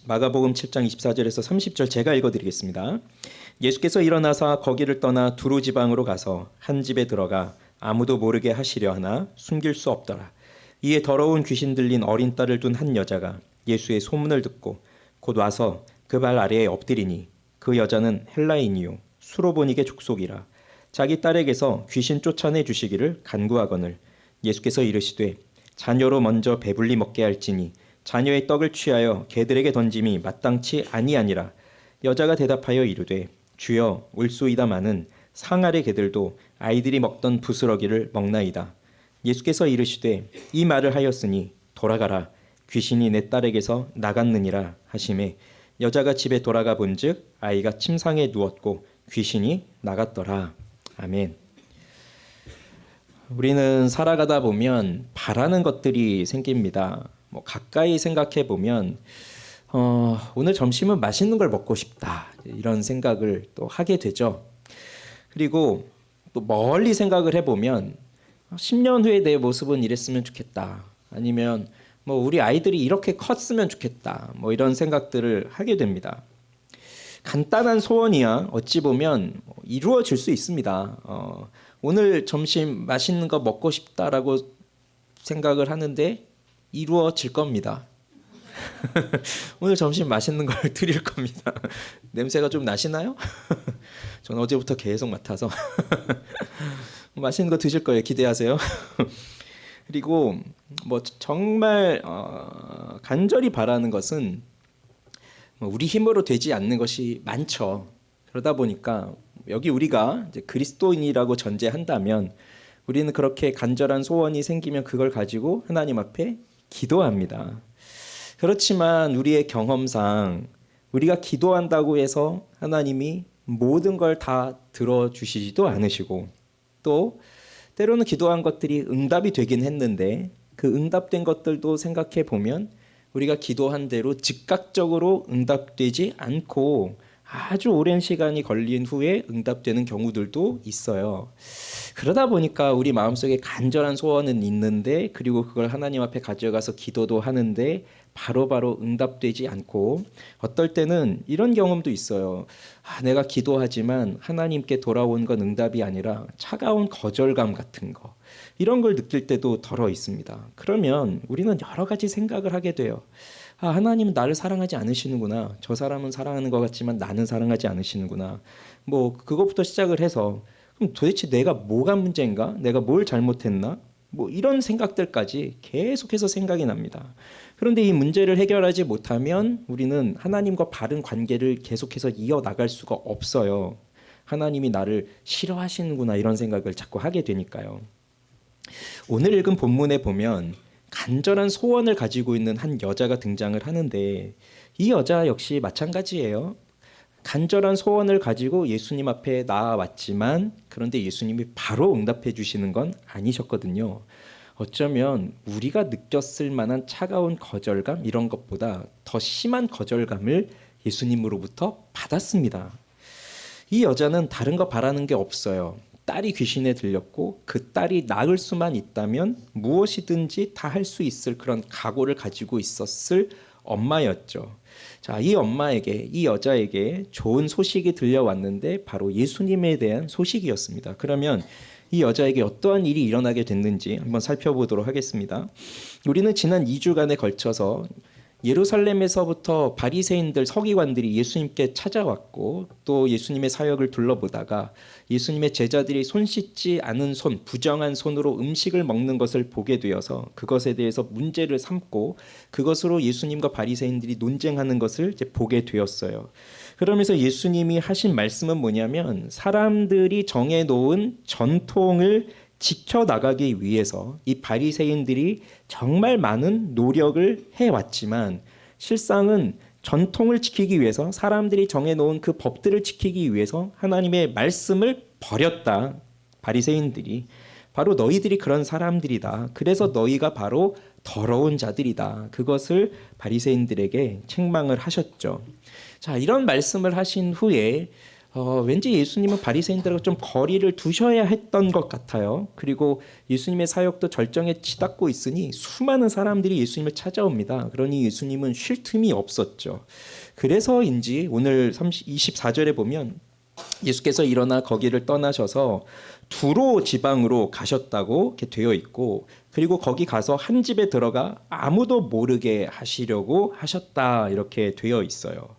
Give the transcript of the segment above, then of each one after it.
마가복음 7장 24절에서 30절 제가 읽어드리겠습니다. 예수께서 일어나사 거기를 떠나 두로 지방으로 가서 한 집에 들어가 아무도 모르게 하시려 하나 숨길 수 없더라. 이에 더러운 귀신 들린 어린 딸을 둔 한 여자가 예수의 소문을 듣고 곧 와서 그 발 아래에 엎드리니 그 여자는 헬라인이요 수로보닉의 족속이라. 자기 딸에게서 귀신 쫓아내 주시기를 간구하거늘 예수께서 이르시되 자녀로 먼저 배불리 먹게 할지니 자녀의 떡을 취하여 개들에게 던짐이 마땅치 아니하니라. 여자가 대답하여 이르되 주여 올소이다마는 상 아래 개들도 아이들이 먹던 부스러기를 먹나이다. 예수께서 이르시되 이 말을 하였으니 돌아가라 귀신이 내 딸에게서 나갔느니라 하시매 여자가 집에 돌아가 본즉 아이가 침상에 누웠고 귀신이 나갔더라. 아멘. 우리는 살아가다 보면 바라는 것들이 생깁니다. 가까이 생각해 보면 오늘 점심은 맛있는 걸 먹고 싶다 이런 생각을 또 하게 되죠. 그리고 또 멀리 생각을 해보면 10년 후에 내 모습은 이랬으면 좋겠다. 아니면 우리 아이들이 이렇게 컸으면 좋겠다. 이런 생각들을 하게 됩니다. 간단한 소원이야 어찌 보면 이루어질 수 있습니다. 오늘 점심 맛있는 거 먹고 싶다라고 생각을 하는데 이루어질 겁니다. 오늘 점심 맛있는 걸 드릴 겁니다. 냄새가 좀 나시나요? 저는 어제부터 계속 맡아서 맛있는 거 드실 거예요. 기대하세요. 그리고 정말 간절히 바라는 것은 우리 힘으로 되지 않는 것이 많죠. 그러다 보니까 여기 우리가 이제 그리스도인이라고 전제한다면 우리는 그렇게 간절한 소원이 생기면 그걸 가지고 하나님 앞에 기도합니다. 그렇지만 우리의 경험상 우리가 기도한다고 해서 하나님이 모든 걸 다 들어주시지도 않으시고 또 때로는 기도한 것들이 응답이 되긴 했는데 그 응답된 것들도 생각해 보면 우리가 기도한 대로 즉각적으로 응답되지 않고 아주 오랜 시간이 걸린 후에 응답되는 경우들도 있어요. 그러다 보니까 우리 마음속에 간절한 소원은 있는데 그리고 그걸 하나님 앞에 가져가서 기도도 하는데 바로바로 응답되지 않고 어떨 때는 이런 경험도 있어요. 내가 기도하지만 하나님께 돌아온 건 응답이 아니라 차가운 거절감 같은 거 이런 걸 느낄 때도 덜어 있습니다. 그러면 우리는 여러 가지 생각을 하게 돼요. 하나님은 나를 사랑하지 않으시는구나. 저 사람은 사랑하는 것 같지만 나는 사랑하지 않으시는구나. 그것부터 시작을 해서 그럼 도대체 내가 뭐가 문제인가? 내가 뭘 잘못했나? 이런 생각들까지 계속해서 생각이 납니다. 그런데 이 문제를 해결하지 못하면 우리는 하나님과 바른 관계를 계속해서 이어나갈 수가 없어요. 하나님이 나를 싫어하시는구나 이런 생각을 자꾸 하게 되니까요. 오늘 읽은 본문에 보면 간절한 소원을 가지고 있는 한 여자가 등장을 하는데 이 여자 역시 마찬가지예요. 간절한 소원을 가지고 예수님 앞에 나아왔지만 그런데 예수님이 바로 응답해 주시는 건 아니셨거든요. 어쩌면 우리가 느꼈을 만한 차가운 거절감 이런 것보다 더 심한 거절감을 예수님으로부터 받았습니다. 이 여자는 다른 거 바라는 게 없어요. 딸이 귀신에 들렸고 그 딸이 나을 수만 있다면 무엇이든지 다 할 수 있을 그런 각오를 가지고 있었을 엄마였죠. 자, 이 엄마에게, 이 여자에게 좋은 소식이 들려왔는데 바로 예수님에 대한 소식이었습니다. 그러면 이 여자에게 어떠한 일이 일어나게 됐는지 한번 살펴보도록 하겠습니다. 우리는 지난 2주간에 걸쳐서 예루살렘에서부터 바리새인들, 서기관들이 예수님께 찾아왔고 또 예수님의 사역을 둘러보다가 예수님의 제자들이 손 씻지 않은 손, 부정한 손으로 음식을 먹는 것을 보게 되어서 그것에 대해서 문제를 삼고 그것으로 예수님과 바리새인들이 논쟁하는 것을 이제 보게 되었어요. 그러면서 예수님이 하신 말씀은 뭐냐면 사람들이 정해놓은 전통을 지켜나가기 위해서 이 바리새인들이 정말 많은 노력을 해왔지만 실상은 전통을 지키기 위해서 사람들이 정해놓은 그 법들을 지키기 위해서 하나님의 말씀을 버렸다. 바리새인들이 바로 너희들이 그런 사람들이다. 그래서 너희가 바로 더러운 자들이다. 그것을 바리새인들에게 책망을 하셨죠. 자, 이런 말씀을 하신 후에 왠지 예수님은 바리새인들과 좀 거리를 두셔야 했던 것 같아요. 그리고 예수님의 사역도 절정에 치닫고 있으니 수많은 사람들이 예수님을 찾아옵니다. 그러니 예수님은 쉴 틈이 없었죠. 그래서인지 오늘 24절에 보면 예수께서 일어나 거기를 떠나셔서 두로 지방으로 가셨다고 이렇게 되어 있고, 그리고 거기 가서 한 집에 들어가 아무도 모르게 하시려고 하셨다 이렇게 되어 있어요.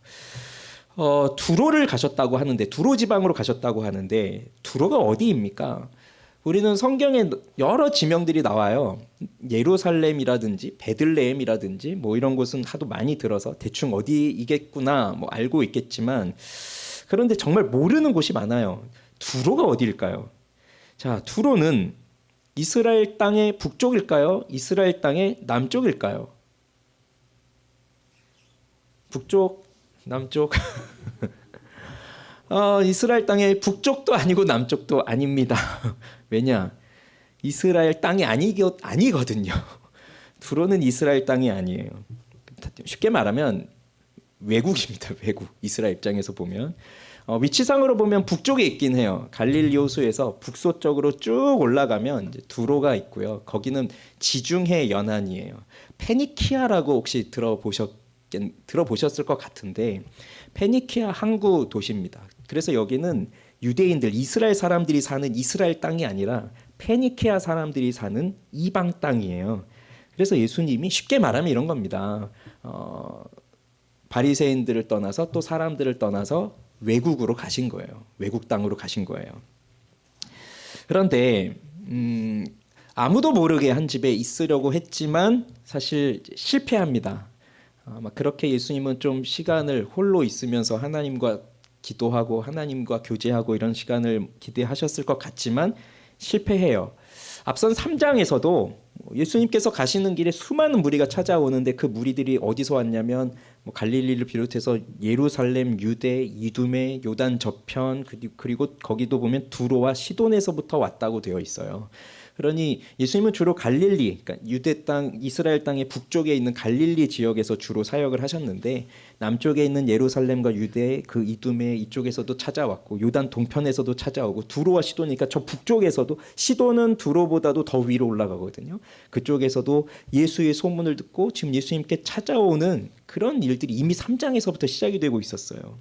두로를 가셨다고 하는데, 두로 지방으로 가셨다고 하는데 두로가 어디입니까? 우리는 성경에 여러 지명들이 나와요. 예루살렘이라든지 베들레헴이라든지 뭐 이런 곳은 하도 많이 들어서 대충 어디이겠구나 뭐 알고 있겠지만, 그런데 정말 모르는 곳이 많아요. 두로가 어디일까요? 자, 두로는 이스라엘 땅의 북쪽일까요? 이스라엘 땅의 남쪽일까요? 북쪽, 남쪽. 이스라엘 땅의 북쪽도 아니고 남쪽도 아닙니다. 왜냐? 이스라엘 땅이 아니거든요. 두로는 이스라엘 땅이 아니에요. 쉽게 말하면 외국입니다. 외국. 이스라엘 입장에서 보면. 위치상으로 보면 북쪽에 있긴 해요. 갈릴리 호수에서 북서쪽으로 쭉 올라가면 이제 두로가 있고요. 거기는 지중해 연안이에요. 페니키아라고 혹시 들어보셨을 것 같은데, 페니키아 항구 도시입니다. 그래서 여기는 유대인들, 이스라엘 사람들이 사는 이스라엘 땅이 아니라 페니키아 사람들이 사는 이방 땅이에요. 그래서 예수님이 쉽게 말하면 이런 겁니다. 바리새인들을 떠나서 또 사람들을 떠나서 외국으로 가신 거예요. 외국 땅으로 가신 거예요. 그런데 아무도 모르게 한 집에 있으려고 했지만 사실 실패합니다. 그렇게 예수님은 좀 시간을 홀로 있으면서 하나님과 기도하고 하나님과 교제하고 이런 시간을 기대하셨을 것 같지만 실패해요. 앞선 3장에서도 예수님께서 가시는 길에 수많은 무리가 찾아오는데, 그 무리들이 어디서 왔냐면 갈릴리를 비롯해서 예루살렘, 유대, 이두메, 요단 저편, 그리고 거기도 보면 두로와 시돈에서부터 왔다고 되어 있어요. 그러니 예수님은 주로 갈릴리, 그러니까 유대 땅, 이스라엘 땅의 북쪽에 있는 갈릴리 지역에서 주로 사역을 하셨는데, 남쪽에 있는 예루살렘과 유대, 그 이두메 이쪽에서도 찾아왔고, 요단 동편에서도 찾아오고, 두로와 시도니까 저 북쪽에서도, 시도는 두로보다도 더 위로 올라가거든요. 그쪽에서도 예수의 소문을 듣고 지금 예수님께 찾아오는 그런 일들이 이미 3장에서부터 시작이 되고 있었어요.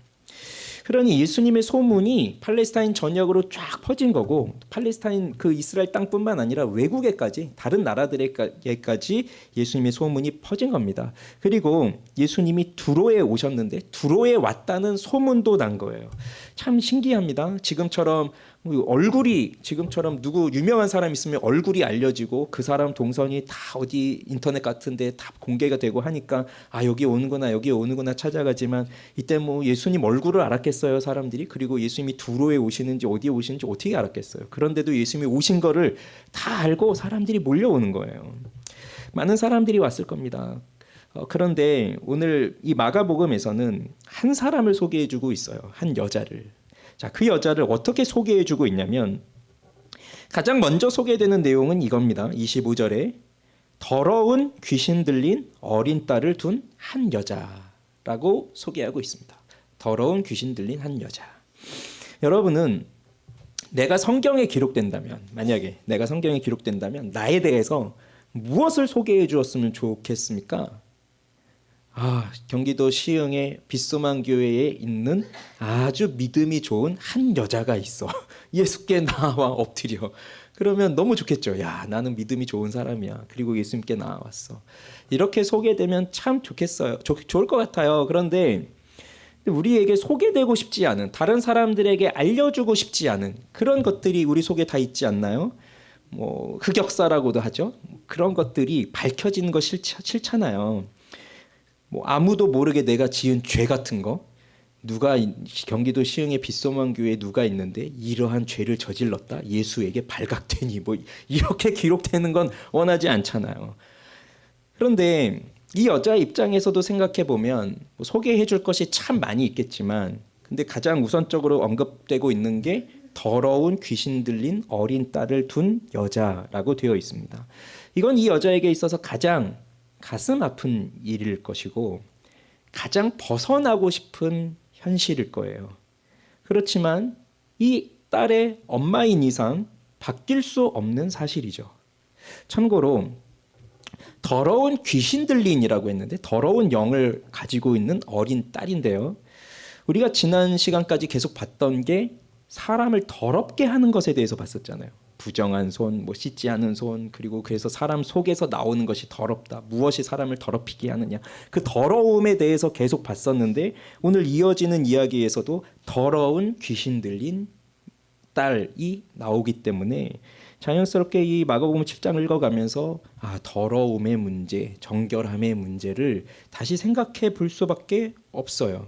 그러니 예수님의 소문이 팔레스타인 전역으로 쫙 퍼진 거고, 팔레스타인 그 이스라엘 땅뿐만 아니라 외국에까지, 다른 나라들에까지 예수님의 소문이 퍼진 겁니다. 그리고 예수님이 두로에 오셨는데 두로에 왔다는 소문도 난 거예요. 참 신기합니다. 지금처럼 누구 유명한 사람 있으면 얼굴이 알려지고 그 사람 동선이 다 어디 인터넷 같은데 다 공개가 되고 하니까 여기 오는구나 여기 오는구나 찾아가지만, 이때 예수님 얼굴을 알았겠어요 사람들이? 그리고 예수님이 두로에 오시는지 어디에 오시는지 어떻게 알았겠어요? 그런데도 예수님이 오신 거를 다 알고 사람들이 몰려오는 거예요. 많은 사람들이 왔을 겁니다. 그런데 오늘 이 마가복음에서는 한 사람을 소개해주고 있어요. 한 여자를. 자, 그 여자를 어떻게 소개해주고 있냐면, 가장 먼저 소개되는 내용은 이겁니다. 25절에 더러운 귀신 들린 어린 딸을 둔 한 여자라고 소개하고 있습니다. 더러운 귀신 들린 한 여자. 여러분은 내가 성경에 기록된다면, 만약에 내가 성경에 기록된다면 나에 대해서 무엇을 소개해 주었으면 좋겠습니까? 경기도 시흥의 빗소만 교회에 있는 아주 믿음이 좋은 한 여자가 있어. 예수께 나와 엎드려. 그러면 너무 좋겠죠. 야, 나는 믿음이 좋은 사람이야. 그리고 예수님께 나와왔어. 이렇게 소개되면 참 좋겠어요. 좋을 것 같아요. 그런데 우리에게 소개되고 싶지 않은, 다른 사람들에게 알려주고 싶지 않은 그런 것들이 우리 속에 다 있지 않나요? 흑역사라고도 하죠. 그런 것들이 밝혀지는 거 싫잖아요. 아무도 모르게 내가 지은 죄 같은 거, 누가 경기도 시흥의 빗소만 교회에 누가 있는데 이러한 죄를 저질렀다, 예수에게 발각되니 이렇게 기록되는 건 원하지 않잖아요. 그런데 이 여자 입장에서도 생각해 보면 소개해 줄 것이 참 많이 있겠지만, 근데 가장 우선적으로 언급되고 있는 게 더러운 귀신 들린 어린 딸을 둔 여자라고 되어 있습니다. 이건 이 여자에게 있어서 가장 가슴 아픈 일일 것이고 가장 벗어나고 싶은 현실일 거예요. 그렇지만 이 딸의 엄마인 이상 바뀔 수 없는 사실이죠. 참고로 더러운 귀신 들린이라고 했는데 더러운 영을 가지고 있는 어린 딸인데요. 우리가 지난 시간까지 계속 봤던 게 사람을 더럽게 하는 것에 대해서 봤었잖아요. 부정한 손, 뭐 씻지 않은 손, 그리고 그래서 사람 속에서 나오는 것이 더럽다. 무엇이 사람을 더럽히게 하느냐. 그 더러움에 대해서 계속 봤었는데 오늘 이어지는 이야기에서도 더러운 귀신 들린 딸이 나오기 때문에 자연스럽게 이 마가복음 7장을 읽어가면서 더러움의 문제, 정결함의 문제를 다시 생각해 볼 수밖에 없어요.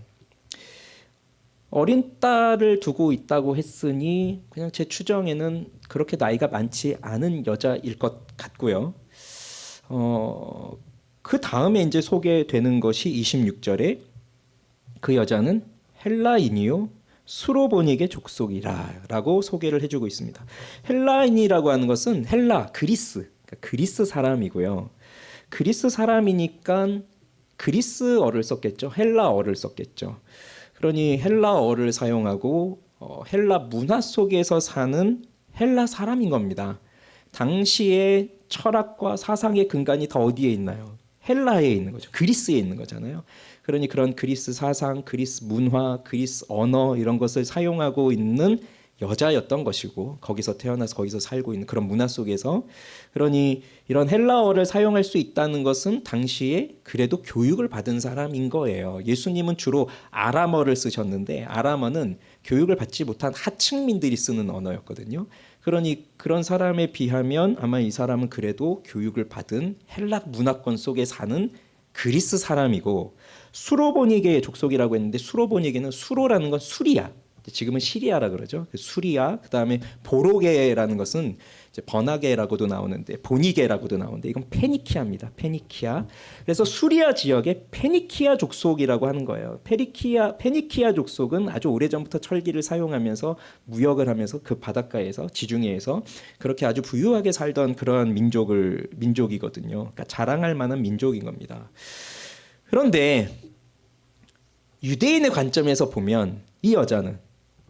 어린 딸을 두고 있다고 했으니 그냥 제 추정에는 그렇게 나이가 많지 않은 여자일 것 같고요. 그 다음에 이제 소개되는 것이 26절에 그 여자는 헬라인이요 수로보닉의 족속이라라고 소개를 해주고 있습니다. 헬라인이라고 하는 것은 헬라, 그리스, 그러니까 그리스 사람이고요. 그리스 사람이니까 그리스어를 썼겠죠. 헬라어를 썼겠죠. 그러니 헬라어를 사용하고 헬라 문화 속에서 사는 헬라 사람인 겁니다. 당시의 철학과 사상의 근간이 다 어디에 있나요? 헬라에 있는 거죠. 그리스에 있는 거잖아요. 그러니 그런 그리스 사상, 그리스 문화, 그리스 언어 이런 것을 사용하고 있는 여자였던 것이고 거기서 태어나서 거기서 살고 있는 그런 문화 속에서 그러니 이런 헬라어를 사용할 수 있다는 것은 당시에 그래도 교육을 받은 사람인 거예요. 예수님은 주로 아람어를 쓰셨는데 아람어는 교육을 받지 못한 하층민들이 쓰는 언어였거든요. 그러니 그런 사람에 비하면 아마 이 사람은 그래도 교육을 받은 헬라 문화권 속에 사는 그리스 사람이고 수로보니게의 족속이라고 했는데 수로보니게는 수로라는 건 수리아, 지금은 시리아라 그러죠. 수리아, 그다음에 보로게라는 것은 이제 번하게라고도 나오는데 보니게라고도 나오는데 이건 페니키아입니다. 페니키아. 그래서 수리아 지역의 페니키아 족속이라고 하는 거예요. 페니키아 족속은 아주 오래전부터 철기를 사용하면서 무역을 하면서 그 바닷가에서 지중해에서 그렇게 아주 부유하게 살던 그런 민족이거든요. 그러니까 자랑할 만한 민족인 겁니다. 그런데 유대인의 관점에서 보면 이 여자는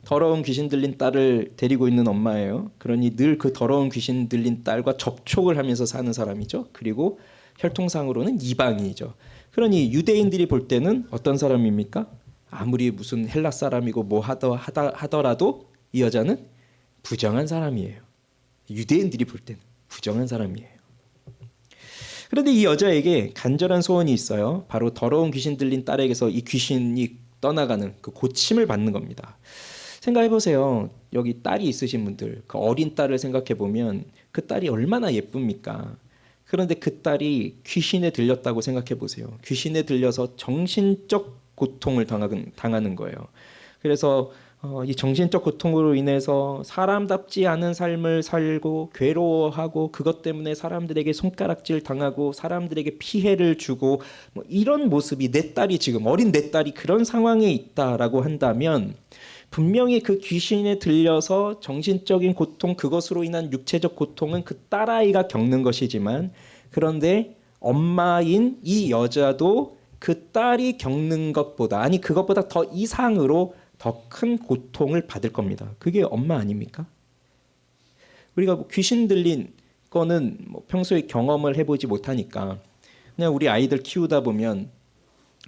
더러운 귀신 들린 딸을 데리고 있는 엄마예요. 그러니 늘 그 더러운 귀신 들린 딸과 접촉을 하면서 사는 사람이죠. 그리고 혈통상으로는 이방인이죠. 그러니 유대인들이 볼 때는 어떤 사람입니까? 아무리 무슨 헬라 사람이고 뭐 하더라도 이 여자는 부정한 사람이에요. 유대인들이 볼 때는 부정한 사람이에요. 그런데 이 여자에게 간절한 소원이 있어요. 바로 더러운 귀신 들린 딸에게서 이 귀신이 떠나가는 그 고침을 받는 겁니다. 생각해 보세요. 여기 딸이 있으신 분들, 그 어린 딸을 생각해 보면 그 딸이 얼마나 예쁩니까? 그런데 그 딸이 귀신에 들렸다고 생각해 보세요. 귀신에 들려서 정신적 고통을 당하는 거예요. 그래서 이 정신적 고통으로 인해서 사람답지 않은 삶을 살고 괴로워하고 그것 때문에 사람들에게 손가락질 당하고 사람들에게 피해를 주고 뭐 이런 모습이 내 딸이 지금 어린 내 딸이 그런 상황에 있다라고 한다면 분명히 그 귀신에 들려서 정신적인 고통 그것으로 인한 육체적 고통은 그 딸아이가 겪는 것이지만 그런데 엄마인 이 여자도 그 딸이 겪는 것보다 아니 그것보다 더 이상으로 더 큰 고통을 받을 겁니다. 그게 엄마 아닙니까? 우리가 뭐 귀신 들린 거는 뭐 평소에 경험을 해보지 못하니까 그냥 우리 아이들 키우다 보면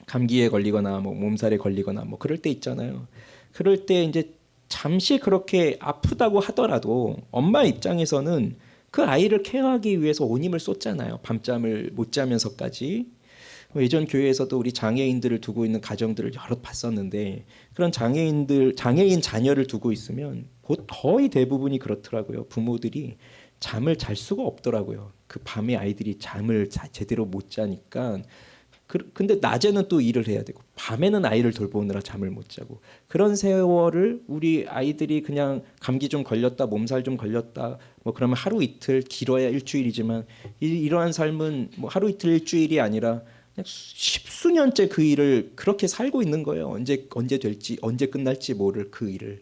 감기에 걸리거나 뭐 몸살에 걸리거나 뭐 그럴 때 있잖아요. 그럴 때 이제 잠시 그렇게 아프다고 하더라도 엄마 입장에서는 그 아이를 케어하기 위해서 온 힘을 쏟잖아요. 밤잠을 못 자면서까지. 예전 교회에서도 우리 장애인들을 두고 있는 가정들을 여러 봤었는데 그런 장애인 자녀를 두고 있으면 거의 대부분이 그렇더라고요. 부모들이 잠을 잘 수가 없더라고요. 그 밤에 아이들이 잠을 제대로 못 자니까 근데 낮에는 또 일을 해야 되고 밤에는 아이를 돌보느라 잠을 못 자고 그런 세월을 우리 아이들이 그냥 감기 좀 걸렸다 몸살 좀 걸렸다 뭐 그러면 하루 이틀 길어야 일주일이지만 이러한 삶은 뭐 하루 이틀 일주일이 아니라 그냥 십수년째 그 일을 그렇게 살고 있는 거예요. 언제 될지 언제 끝날지 모를 그 일을.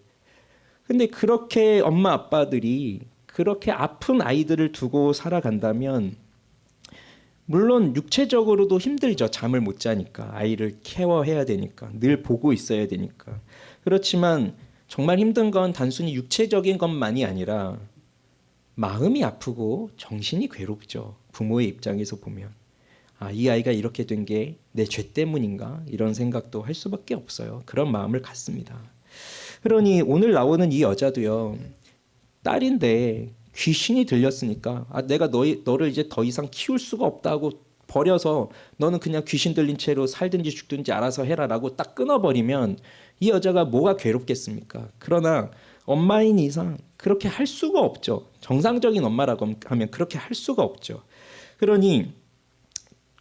근데 그렇게 엄마 아빠들이 그렇게 아픈 아이들을 두고 살아간다면 물론 육체적으로도 힘들죠. 잠을 못 자니까 아이를 케어해야 되니까 늘 보고 있어야 되니까. 그렇지만 정말 힘든 건 단순히 육체적인 것만이 아니라 마음이 아프고 정신이 괴롭죠. 부모의 입장에서 보면. 이 아이가 이렇게 된 게 내 죄 때문인가? 이런 생각도 할 수밖에 없어요. 그런 마음을 갖습니다. 그러니 오늘 나오는 이 여자도요. 딸인데 귀신이 들렸으니까 내가 너를 이제 더 이상 키울 수가 없다고 버려서 너는 그냥 귀신 들린 채로 살든지 죽든지 알아서 해라라고 딱 끊어버리면 이 여자가 뭐가 괴롭겠습니까? 그러나 엄마인 이상 그렇게 할 수가 없죠. 정상적인 엄마라고 하면 그렇게 할 수가 없죠. 그러니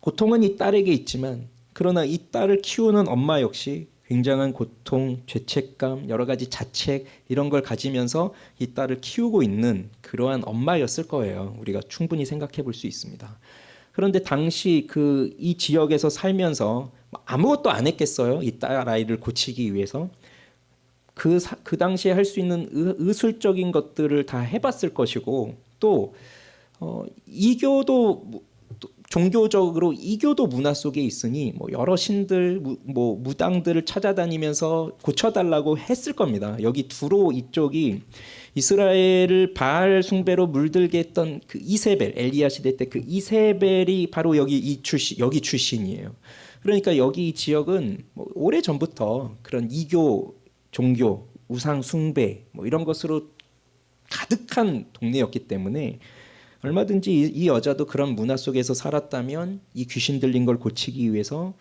고통은 이 딸에게 있지만 그러나 이 딸을 키우는 엄마 역시 굉장한 고통, 죄책감, 여러 가지 자책 이런 걸 가지면서 이 딸을 키우고 있는 그러한 엄마였을 거예요. 우리가 충분히 생각해 볼 수 있습니다. 그런데 당시 이 지역에서 살면서 아무것도 안 했겠어요. 이 딸 아이를 고치기 위해서. 그 당시에 할 수 있는 의술적인 것들을 다 해봤을 것이고 또 이교도 종교적으로 이교도 문화 속에 있으니 여러 신들, 무당들을 찾아다니면서 고쳐달라고 했을 겁니다. 여기 두로 이쪽이 이스라엘을 바알 숭배로 물들게 했던 그 이세벨, 엘리야 시대 때 그 이세벨이 바로 여기 출신이에요. 그러니까 여기 이 지역은 오래 전부터 그런 이교, 종교, 우상 숭배 이런 것으로 가득한 동네였기 때문에 얼마든지 이 여자도 그런 문화 속에서 살았다면 이 귀신 들린 걸 고치기 위해서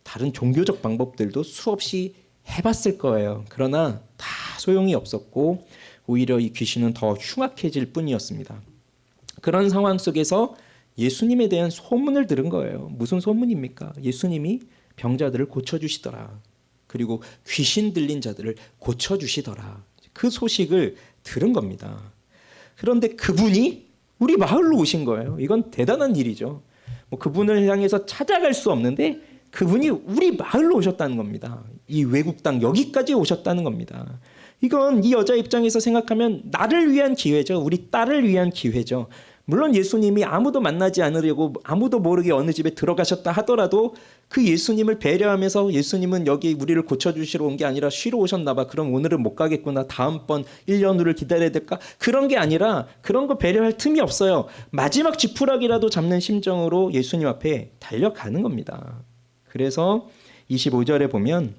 다른 종교적 방법들도 수없이 해봤을 거예요. 그러나 다 소용이 없었고 오히려 이 귀신은 더 흉악해질 뿐이었습니다. 그런 상황 속에서 예수님에 대한 소문을 들은 거예요. 무슨 소문입니까? 예수님이 병자들을 고쳐주시더라. 그리고 귀신 들린 자들을 고쳐주시더라. 그 소식을 들은 겁니다. 그런데 그분이 우리 마을로 오신 거예요. 이건 대단한 일이죠. 그분을 향해서 찾아갈 수 없는데 그분이 우리 마을로 오셨다는 겁니다. 이 외국 땅 여기까지 오셨다는 겁니다. 이건 이 여자 입장에서 생각하면 나를 위한 기회죠. 우리 딸을 위한 기회죠. 물론 예수님이 아무도 만나지 않으려고 아무도 모르게 어느 집에 들어가셨다 하더라도 그 예수님을 배려하면서 예수님은 여기 우리를 고쳐주시러 온 게 아니라 쉬러 오셨나 봐. 그럼 오늘은 못 가겠구나. 다음번 1년 후를 기다려야 될까? 그런 게 아니라 그런 거 배려할 틈이 없어요. 마지막 지푸라기라도 잡는 심정으로 예수님 앞에 달려가는 겁니다. 그래서 25절에 보면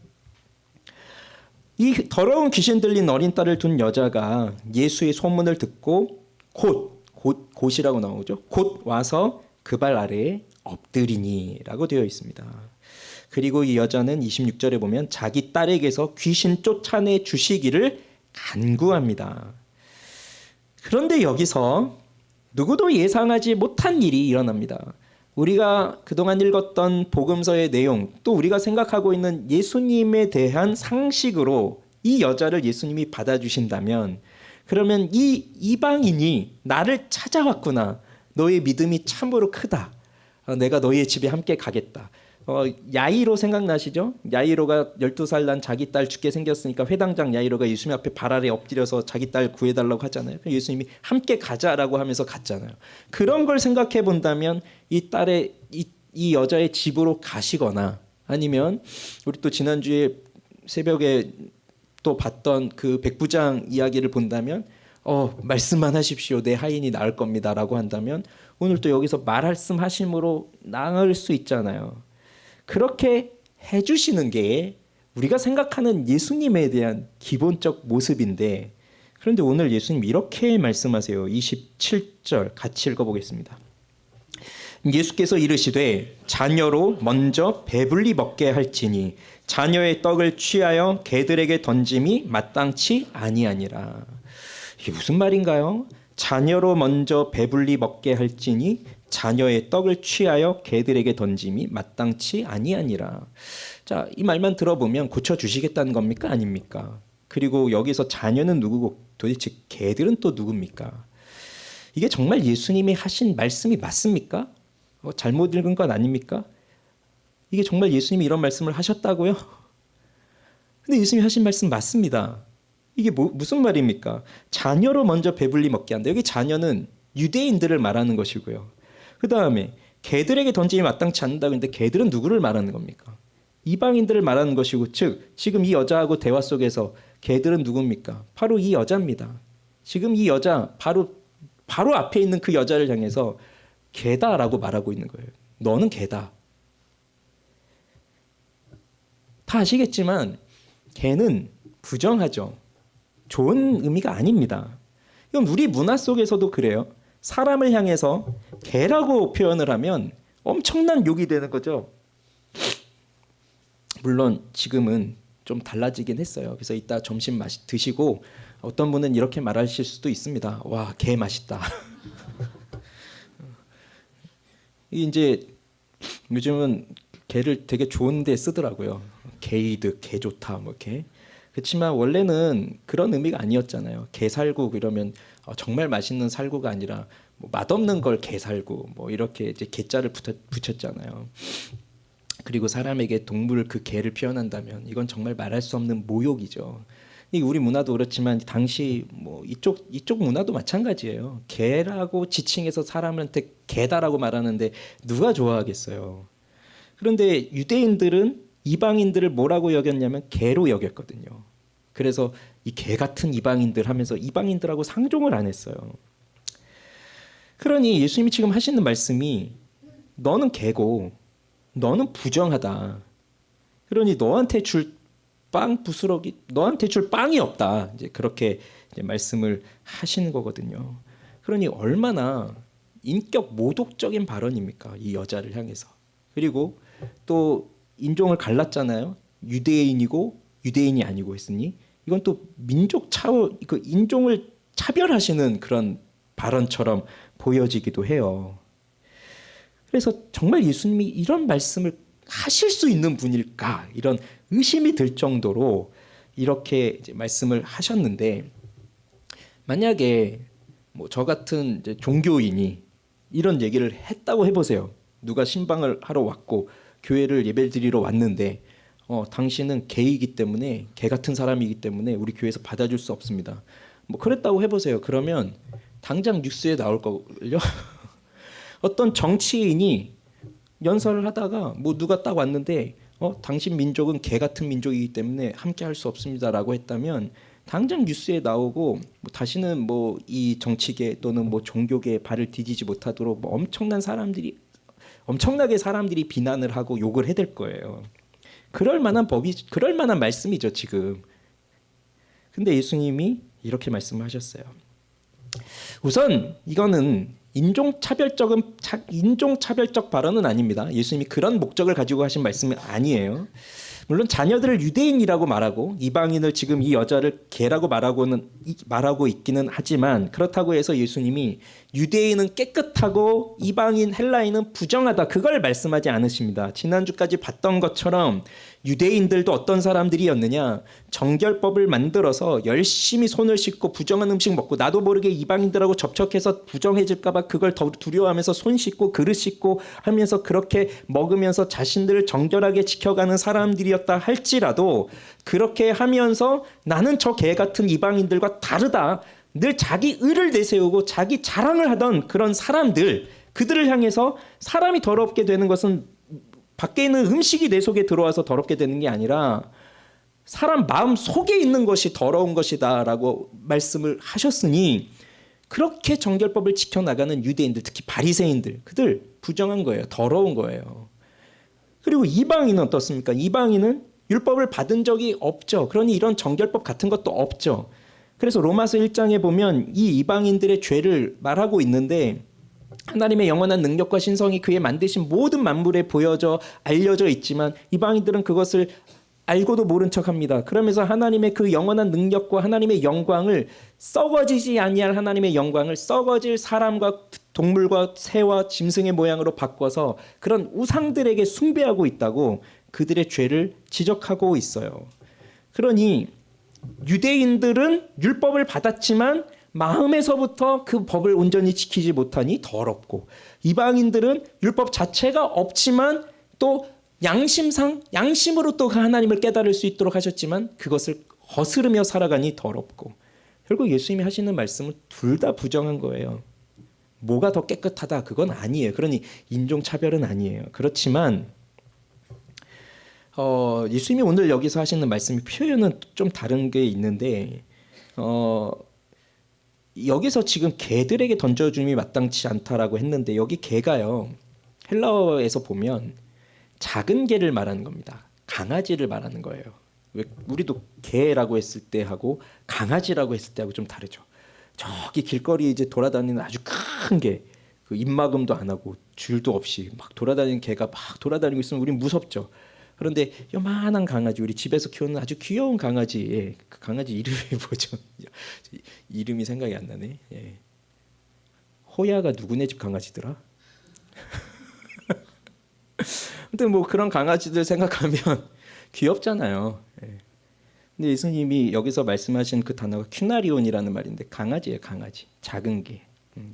이 더러운 귀신 들린 어린 딸을 둔 여자가 예수의 소문을 듣고 곧이라고 나오죠. 곧 와서 그 발 아래에 엎드리니라고 되어 있습니다. 그리고 이 여자는 26절에 보면 자기 딸에게서 귀신 쫓아내 주시기를 간구합니다. 그런데 여기서 누구도 예상하지 못한 일이 일어납니다. 우리가 그동안 읽었던 복음서의 내용, 또 우리가 생각하고 있는 예수님에 대한 상식으로 이 여자를 예수님이 받아주신다면 그러면 이 이방인이 나를 찾아왔구나. 너의 믿음이 참으로 크다. 내가 너희의 집에 함께 가겠다. 야이로 생각나시죠? 야이로가 12살 난 자기 딸 죽게 생겼으니까 회당장 야이로가 예수님 앞에 발 아래 엎드려서 자기 딸 구해달라고 하잖아요. 예수님이 함께 가자라고 하면서 갔잖아요. 그런 걸 생각해 본다면 이 여자의 집으로 가시거나 아니면 우리 또 지난주에 새벽에 또 봤던 그 백부장 이야기를 본다면 말씀만 하십시오. 내 하인이 나을 겁니다라고 한다면 오늘 또 여기서 말씀하심으로 나을 수 있잖아요. 그렇게 해주시는 게 우리가 생각하는 예수님에 대한 기본적 모습인데 그런데 오늘 예수님 이렇게 말씀하세요. 27절 같이 읽어보겠습니다. 예수께서 이르시되 자녀로 먼저 배불리 먹게 할지니 자녀의 떡을 취하여 개들에게 던짐이 마땅치 아니하니라. 이게 무슨 말인가요? 자녀로 먼저 배불리 먹게 할지니 자녀의 떡을 취하여 개들에게 던짐이 마땅치 아니하니라. 자, 이 말만 들어보면 고쳐주시겠다는 겁니까? 아닙니까? 그리고 여기서 자녀는 누구고 도대체 개들은 또 누굽니까? 이게 정말 예수님이 하신 말씀이 맞습니까? 잘못 읽은 건 아닙니까? 이게 정말 예수님이 이런 말씀을 하셨다고요? 근데 예수님이 하신 말씀 맞습니다. 이게 무슨 말입니까? 자녀로 먼저 배불리 먹게 한다. 여기 자녀는 유대인들을 말하는 것이고요. 그 다음에 개들에게 던짐이 마땅치 않는다고 했는데 개들은 누구를 말하는 겁니까? 이방인들을 말하는 것이고 즉 지금 이 여자하고 대화 속에서 개들은 누굽니까? 바로 이 여자입니다. 지금 이 여자 바로 앞에 있는 그 여자를 향해서 개다라고 말하고 있는 거예요. 너는 개다. 다 아시겠지만 개는 부정하죠. 좋은 의미가 아닙니다. 이건 우리 문화 속에서도 그래요. 사람을 향해서 개라고 표현을 하면 엄청난 욕이 되는 거죠. 물론 지금은 좀 달라지긴 했어요. 그래서 이따 점심 드시고 어떤 분은 이렇게 말하실 수도 있습니다. 와, 개 맛있다. 이제 요즘은 개를 되게 좋은데 쓰더라고요. 게이드, 개 좋다, 뭐 이렇게. 그렇지만 원래는 그런 의미가 아니었잖아요. 게살구 그러면 정말 맛있는 살구가 아니라 뭐 맛없는 걸 게살구 뭐 이렇게 이제 개자를 붙였잖아요. 그리고 사람에게 동물 그 개를 표현한다면 이건 정말 말할 수 없는 모욕이죠. 우리 문화도 그렇지만 당시 뭐 이쪽 문화도 마찬가지예요. 개라고 지칭해서 사람한테 개다라고 말하는데 누가 좋아하겠어요. 그런데 유대인들은 이방인들을 뭐라고 여겼냐면 개로 여겼거든요. 그래서 이 개 같은 이방인들 하면서 이방인들하고 상종을 안 했어요. 그러니 예수님이 지금 하시는 말씀이 너는 개고 너는 부정하다. 그러니 너한테 줄 빵 부스러기, 너한테 줄 빵이 없다. 이제 그렇게 이제 말씀을 하시는 거거든요. 그러니 얼마나 인격 모독적인 발언입니까? 이 여자를 향해서. 그리고 또 인종을 갈랐잖아요. 유대인이고 유대인이 아니고 했으니 이건 또 민족 그 인종을 차별하시는 그런 발언처럼 보여지기도 해요. 그래서 정말 예수님이 이런 말씀을 하실 수 있는 분일까 이런 의심이 들 정도로 이렇게 이제 말씀을 하셨는데 만약에 뭐 저 같은 이제 종교인이 이런 얘기를 했다고 해보세요. 누가 신방을 하러 왔고 교회를 예배드리러 왔는데 당신은 개이기 때문에 개 같은 사람이기 때문에 우리 교회에서 받아줄 수 없습니다. 뭐 그랬다고 해보세요. 그러면 당장 뉴스에 나올 걸요. 어떤 정치인이 연설을 하다가 뭐 누가 딱 왔는데 당신 민족은 개 같은 민족이기 때문에 함께 할 수 없습니다라고 했다면 당장 뉴스에 나오고 뭐 다시는 뭐 이 정치계 또는 뭐 종교계에 발을 디디지 못하도록 뭐 엄청나게 사람들이 비난을 하고 욕을 해댈 거예요. 그럴 만한 말씀이죠 지금. 근데 예수님이 이렇게 말씀하셨어요. 우선 이거는 인종차별적 발언은 아닙니다. 예수님이 그런 목적을 가지고 하신 말씀은 아니에요. 물론 자녀들을 유대인이라고 말하고 이방인을 지금 이 여자를 개라고 말하고 있기는 하지만 그렇다고 해서 예수님이 유대인은 깨끗하고 이방인 헬라인은 부정하다 그걸 말씀하지 않으십니다. 지난주까지 봤던 것처럼 유대인들도 어떤 사람들이었느냐 정결법을 만들어서 열심히 손을 씻고 부정한 음식 먹고 나도 모르게 이방인들하고 접촉해서 부정해질까 봐 그걸 더 두려워하면서 손 씻고 그릇 씻고 하면서 그렇게 먹으면서 자신들을 정결하게 지켜가는 사람들이었다 할지라도 그렇게 하면서 나는 저 개 같은 이방인들과 다르다 늘 자기 의를 내세우고 자기 자랑을 하던 그런 사람들 그들을 향해서 사람이 더럽게 되는 것은 밖에 있는 음식이 내 속에 들어와서 더럽게 되는 게 아니라 사람 마음 속에 있는 것이 더러운 것이다 라고 말씀을 하셨으니 그렇게 정결법을 지켜나가는 유대인들 특히 바리새인들 그들 부정한 거예요. 더러운 거예요. 그리고 이방인은 어떻습니까? 이방인은 율법을 받은 적이 없죠. 그러니 이런 정결법 같은 것도 없죠. 그래서 로마서 1장에 보면 이 이방인들의 죄를 말하고 있는데 하나님의 영원한 능력과 신성이 그의 만드신 모든 만물에 알려져 있지만 이방인들은 그것을 알고도 모른 척합니다. 그러면서 하나님의 그 영원한 능력과 하나님의 영광을 썩어지지 아니할 하나님의 영광을 썩어질 사람과 동물과 새와 짐승의 모양으로 바꿔서 그런 우상들에게 숭배하고 있다고 그들의 죄를 지적하고 있어요. 그러니 유대인들은 율법을 받았지만 마음에서부터 그 법을 온전히 지키지 못하니 더럽고 이방인들은 율법 자체가 없지만 또 양심으로 또 하나님을 깨달을 수 있도록 하셨지만 그것을 거스르며 살아가니 더럽고 결국 예수님이 하시는 말씀은 둘 다 부정한 거예요. 뭐가 더 깨끗하다 그건 아니에요. 그러니 인종차별은 아니에요. 그렇지만 예수님이 오늘 여기서 하시는 말씀이 표현은 좀 다른 게 있는데 여기서 지금 개들에게 던져줌이 마땅치 않다라고 했는데 여기 개가요. 헬라어에서 보면 작은 개를 말하는 겁니다. 강아지를 말하는 거예요. 왜 우리도 개라고 했을 때 하고 강아지라고 했을 때하고 좀 다르죠. 저기 길거리 이제 돌아다니는 아주 큰 개, 그 입막음도 안 하고 줄도 없이 막 돌아다니는 개가 막 돌아다니고 있으면 우린 무섭죠. 그런데 요만한 강아지, 우리 집에서 키우는 아주 귀여운 강아지, 예, 그 강아지 이름이 뭐죠? 이름이 생각이 안 나네. 예. 호야가 누구네 집 강아지더라? 아무튼 뭐 그런 강아지들 생각하면 귀엽잖아요. 예. 근데 예수님이 여기서 말씀하신 그 단어가 큐나리온이라는 말인데 강아지예요, 강아지. 작은 개,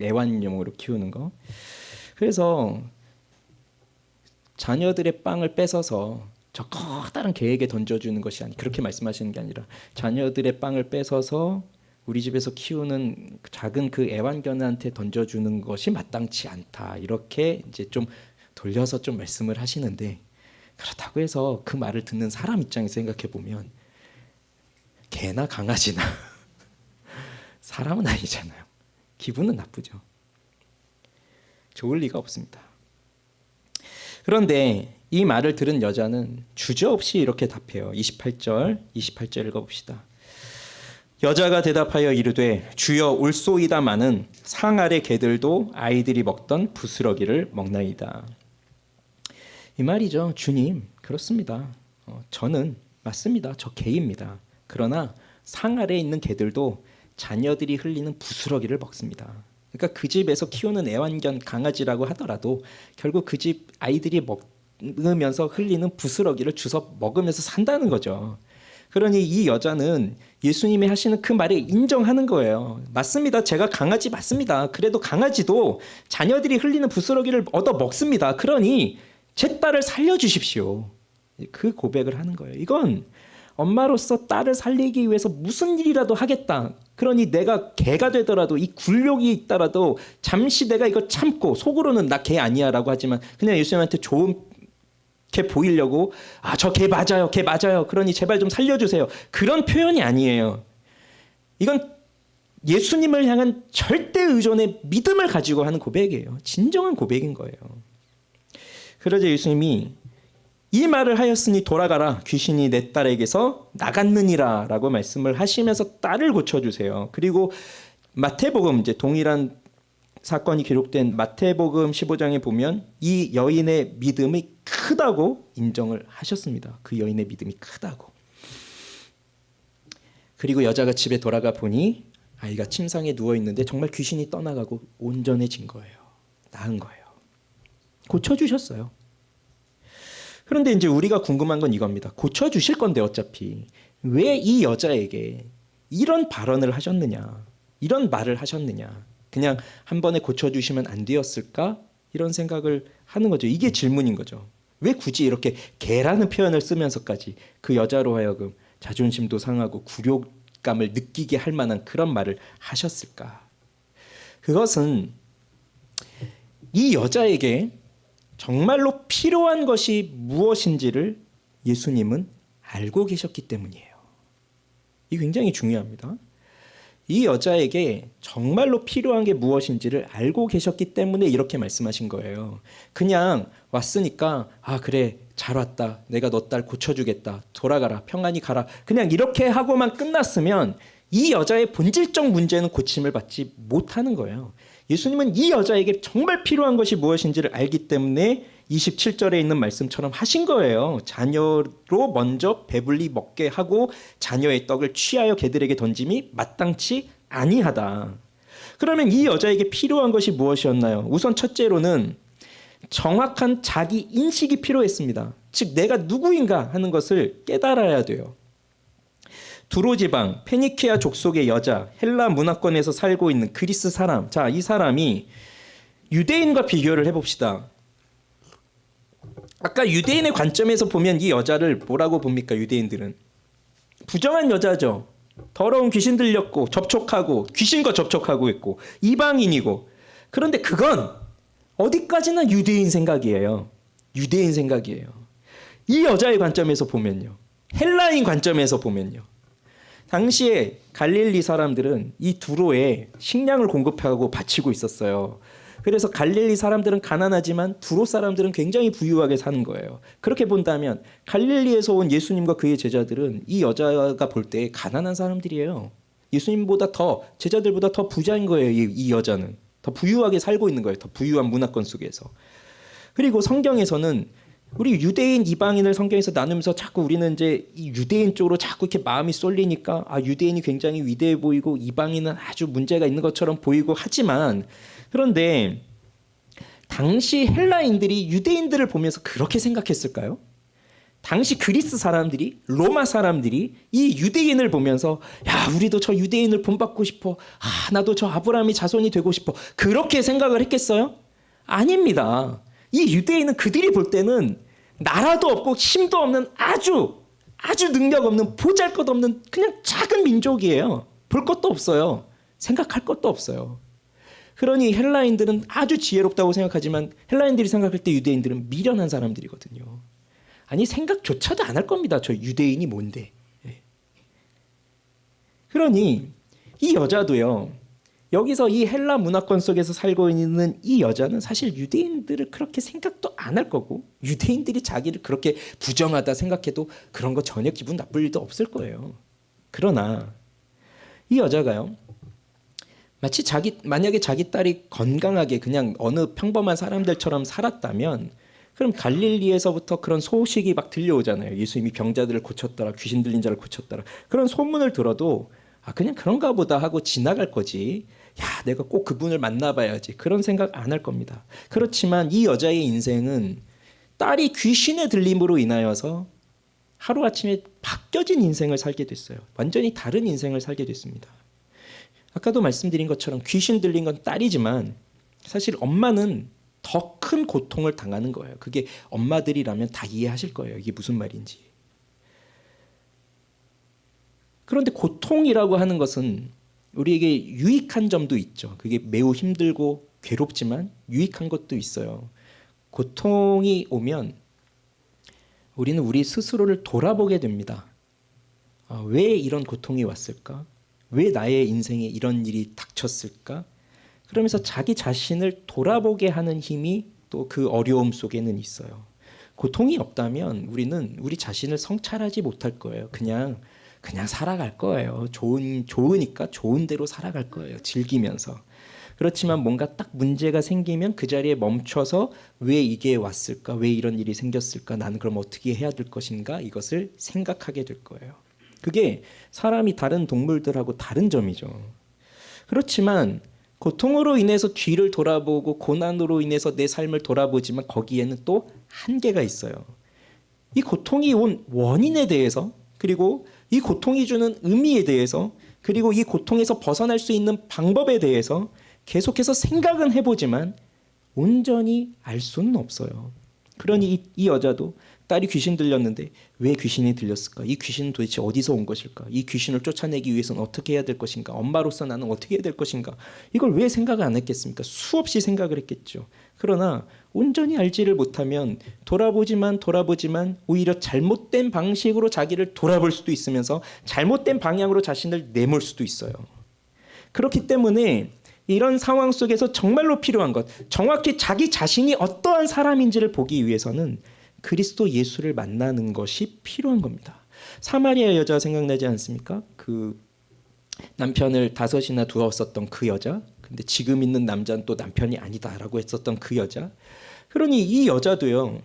애완용으로 키우는 거. 그래서 자녀들의 빵을 뺏어서 저 커다란 개에게 던져주는 것이 아니, 그렇게 말씀하시는 게 아니라 자녀들의 빵을 뺏어서 우리 집에서 키우는 작은 그 애완견한테 던져주는 것이 마땅치 않다. 이렇게 이제 좀 돌려서 좀 말씀을 하시는데, 그렇다고 해서 그 말을 듣는 사람 입장에서 생각해 보면 개나 강아지나 사람은 아니잖아요. 기분은 나쁘죠. 좋을 리가 없습니다. 그런데 이 말을 들은 여자는 주저없이 이렇게 답해요. 28절 읽어봅시다. 여자가 대답하여 이르되 주여 올소이다마는 상 아래 개들도 아이들이 먹던 부스러기를 먹나이다. 이 말이죠. 주님, 그렇습니다. 저는 맞습니다. 저 개입니다. 그러나 상 아래에 있는 개들도 자녀들이 흘리는 부스러기를 먹습니다. 그러니까 그 집에서 키우는 애완견 강아지라고 하더라도 결국 그 집 아이들이 먹으면서 흘리는 부스러기를 주워 먹으면서 산다는 거죠. 그러니 이 여자는 예수님이 하시는 그 말에 인정하는 거예요. 맞습니다. 제가 강아지 맞습니다. 그래도 강아지도 자녀들이 흘리는 부스러기를 얻어 먹습니다. 그러니 제 딸을 살려주십시오. 그 고백을 하는 거예요. 이건 엄마로서 딸을 살리기 위해서 무슨 일이라도 하겠다. 그러니 내가 개가 되더라도 이 굴욕이 있더라도 잠시 내가 이거 참고 속으로는 나 개 아니야 라고 하지만 그냥 예수님한테 좋게 보이려고 저 개 맞아요. 개 맞아요. 그러니 제발 좀 살려주세요. 그런 표현이 아니에요. 이건 예수님을 향한 절대 의존의 믿음을 가지고 하는 고백이에요. 진정한 고백인 거예요. 그러자 예수님이 이 말을 하였으니 돌아가라. 귀신이 내 딸에게서 나갔느니라 라고 말씀을 하시면서 딸을 고쳐주세요. 그리고 마태복음, 이제 동일한 사건이 기록된 마태복음 15장에 보면 이 여인의 믿음이 크다고 인정을 하셨습니다. 그 여인의 믿음이 크다고. 그리고 여자가 집에 돌아가 보니 아이가 침상에 누워있는데 정말 귀신이 떠나가고 온전해진 거예요. 나은 거예요. 고쳐주셨어요. 그런데 이제 우리가 궁금한 건 이겁니다. 고쳐주실 건데 어차피 왜 이 여자에게 이런 발언을 하셨느냐, 이런 말을 하셨느냐, 그냥 한 번에 고쳐주시면 안 되었을까? 이런 생각을 하는 거죠. 이게 질문인 거죠. 왜 굳이 이렇게 개라는 표현을 쓰면서까지 그 여자로 하여금 자존심도 상하고 굴욕감을 느끼게 할 만한 그런 말을 하셨을까? 그것은 이 여자에게 정말로 필요한 것이 무엇인지를 예수님은 알고 계셨기 때문이에요. 이게 굉장히 중요합니다. 이 여자에게 정말로 필요한 게 무엇인지를 알고 계셨기 때문에 이렇게 말씀하신 거예요. 그냥 왔으니까 그래 잘 왔다. 내가 너 딸 고쳐주겠다. 돌아가라. 평안히 가라. 그냥 이렇게 하고만 끝났으면 이 여자의 본질적 문제는 고침을 받지 못하는 거예요. 예수님은 이 여자에게 정말 필요한 것이 무엇인지를 알기 때문에 27절에 있는 말씀처럼 하신 거예요. 자녀로 먼저 배불리 먹게 하고 자녀의 떡을 취하여 개들에게 던짐이 마땅치 아니하다. 그러면 이 여자에게 필요한 것이 무엇이었나요? 우선 첫째로는 정확한 자기 인식이 필요했습니다. 즉 내가 누구인가 하는 것을 깨달아야 돼요. 두로지방 페니키아 족속의 여자, 헬라 문화권에서 살고 있는 그리스 사람. 자, 이 사람이 유대인과 비교를 해봅시다. 아까 유대인의 관점에서 보면 이 여자를 뭐라고 봅니까? 유대인들은 부정한 여자죠. 더러운 귀신 들렸고 접촉하고 귀신과 접촉하고 있고 이방인이고. 그런데 그건 어디까지나 유대인 생각이에요. 유대인 생각이에요. 이 여자의 관점에서 보면요. 헬라인 관점에서 보면요. 당시에 갈릴리 사람들은 이 두로에 식량을 공급하고 바치고 있었어요. 그래서 갈릴리 사람들은 가난하지만 두로 사람들은 굉장히 부유하게 사는 거예요. 그렇게 본다면 갈릴리에서 온 예수님과 그의 제자들은 이 여자가 볼 때 가난한 사람들이에요. 예수님보다 더, 제자들보다 더 부자인 거예요. 이 여자는 더 부유하게 살고 있는 거예요. 더 부유한 문화권 속에서. 그리고 성경에서는 우리 유대인 이방인을 성경에서 나누면서 자꾸 우리는 이제 이 유대인 쪽으로 자꾸 이렇게 마음이 쏠리니까 유대인이 굉장히 위대해 보이고 이방인은 아주 문제가 있는 것처럼 보이고 하지만, 그런데 당시 헬라인들이 유대인들을 보면서 그렇게 생각했을까요? 당시 그리스 사람들이, 로마 사람들이 이 유대인을 보면서 야, 우리도 저 유대인을 본받고 싶어. 나도 저 아브라함의 자손이 되고 싶어. 그렇게 생각을 했겠어요? 아닙니다. 이 유대인은 그들이 볼 때는 나라도 없고 힘도 없는 아주 능력 없는 보잘것없는 그냥 작은 민족이에요. 볼 것도 없어요. 생각할 것도 없어요. 그러니 헬라인들은 아주 지혜롭다고 생각하지만 헬라인들이 생각할 때 유대인들은 미련한 사람들이거든요. 아니, 생각조차도 안 할 겁니다. 저 유대인이 뭔데. 그러니 이 여자도요. 여기서 이 헬라 문화권 속에서 살고 있는 이 여자는 사실 유대인들을 그렇게 생각도 안 할 거고, 유대인들이 자기를 그렇게 부정하다 생각해도 그런 거 전혀 기분 나쁠 일도 없을 거예요. 그러나 이 여자가요, 마치 만약에 자기 딸이 건강하게 그냥 어느 평범한 사람들처럼 살았다면, 그럼 갈릴리에서부터 그런 소식이 막 들려오잖아요. 예수님이 병자들을 고쳤더라, 귀신 들린 자를 고쳤더라. 그런 소문을 들어도 그냥 그런가 보다 하고 지나갈 거지. 야, 내가 꼭 그분을 만나봐야지. 그런 생각 안 할 겁니다. 그렇지만 이 여자의 인생은 딸이 귀신에 들림으로 인하여서 하루아침에 바뀌어진 인생을 살게 됐어요. 완전히 다른 인생을 살게 됐습니다. 아까도 말씀드린 것처럼 귀신 들린 건 딸이지만 사실 엄마는 더 큰 고통을 당하는 거예요. 그게 엄마들이라면 다 이해하실 거예요. 이게 무슨 말인지. 그런데 고통이라고 하는 것은 우리에게 유익한 점도 있죠. 그게 매우 힘들고 괴롭지만 유익한 것도 있어요. 고통이 오면 우리는 우리 스스로를 돌아보게 됩니다. 왜 이런 고통이 왔을까? 왜 나의 인생에 이런 일이 닥쳤을까? 그러면서 자기 자신을 돌아보게 하는 힘이 또 그 어려움 속에는 있어요. 고통이 없다면 우리는 우리 자신을 성찰하지 못할 거예요. 그냥 살아갈 거예요. 좋으니까 좋은 대로 살아갈 거예요. 즐기면서. 그렇지만 뭔가 딱 문제가 생기면 그 자리에 멈춰서 왜 이게 왔을까? 왜 이런 일이 생겼을까? 나는 그럼 어떻게 해야 될 것인가? 이것을 생각하게 될 거예요. 그게 사람이 다른 동물들하고 다른 점이죠. 그렇지만 고통으로 인해서 뒤를 돌아보고 고난으로 인해서 내 삶을 돌아보지만 거기에는 또 한계가 있어요. 이 고통이 온 원인에 대해서, 그리고 이 고통이 주는 의미에 대해서, 그리고 이 고통에서 벗어날 수 있는 방법에 대해서 계속해서 생각은 해보지만 온전히 알 수는 없어요. 그러니 이 여자도 딸이 귀신 들렸는데 왜 귀신이 들렸을까? 이 귀신은 도대체 어디서 온 것일까? 이 귀신을 쫓아내기 위해서는 어떻게 해야 될 것인가? 엄마로서 나는 어떻게 해야 될 것인가? 이걸 왜 생각을 안 했겠습니까? 수없이 생각을 했겠죠. 그러나 온전히 알지를 못하면 돌아보지만 오히려 잘못된 방식으로 자기를 돌아볼 수도 있으면서 잘못된 방향으로 자신을 내몰 수도 있어요. 그렇기 때문에 이런 상황 속에서 정말로 필요한 것, 정확히 자기 자신이 어떠한 사람인지를 보기 위해서는 그리스도 예수를 만나는 것이 필요한 겁니다. 사마리아 여자 생각나지 않습니까? 그 남편을 5이나 두었었던 그 여자, 근데 지금 있는 남자는 또 남편이 아니다라고 했었던 그 여자. 그러니 이 여자도요,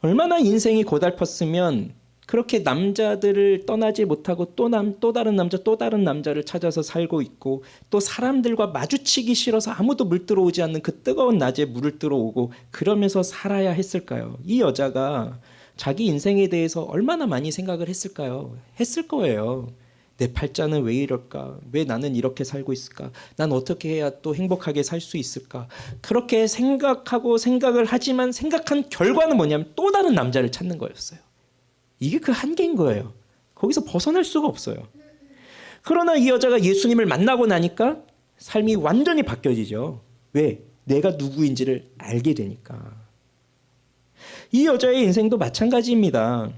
얼마나 인생이 고달팠으면 그렇게 남자들을 떠나지 못하고 또 다른 남자를 찾아서 살고 있고, 또 사람들과 마주치기 싫어서 아무도 물 들어오지 않는 그 뜨거운 낮에 물을 들어오고 그러면서 살아야 했을까요? 이 여자가 자기 인생에 대해서 얼마나 많이 생각을 했을까요? 했을 거예요. 내 팔자는 왜 이럴까? 왜 나는 이렇게 살고 있을까? 난 어떻게 해야 또 행복하게 살 수 있을까? 그렇게 생각을 하지만 생각한 결과는 뭐냐면 또 다른 남자를 찾는 거였어요. 이게 그 한계인 거예요. 거기서 벗어날 수가 없어요. 그러나 이 여자가 예수님을 만나고 나니까 삶이 완전히 바뀌어지죠. 왜? 내가 누구인지를 알게 되니까. 이 여자의 인생도 마찬가지입니다.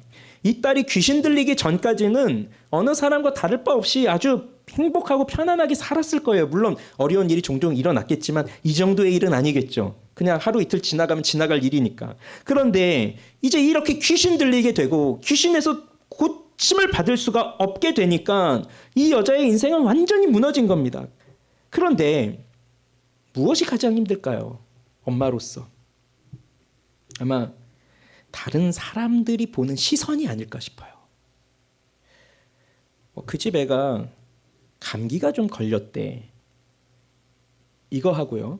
이 딸이 귀신 들리기 전까지는 어느 사람과 다를 바 없이 아주 행복하고 편안하게 살았을 거예요. 물론 어려운 일이 종종 일어났겠지만 이 정도의 일은 아니겠죠. 그냥 하루 이틀 지나가면 지나갈 일이니까. 그런데 이제 이렇게 귀신 들리게 되고 귀신에서 고침을 받을 수가 없게 되니까 이 여자의 인생은 완전히 무너진 겁니다. 그런데 무엇이 가장 힘들까요? 엄마로서. 아마 다른 사람들이 보는 시선이 아닐까 싶어요. 그 집 애가 감기가 좀 걸렸대. 이거 하고요.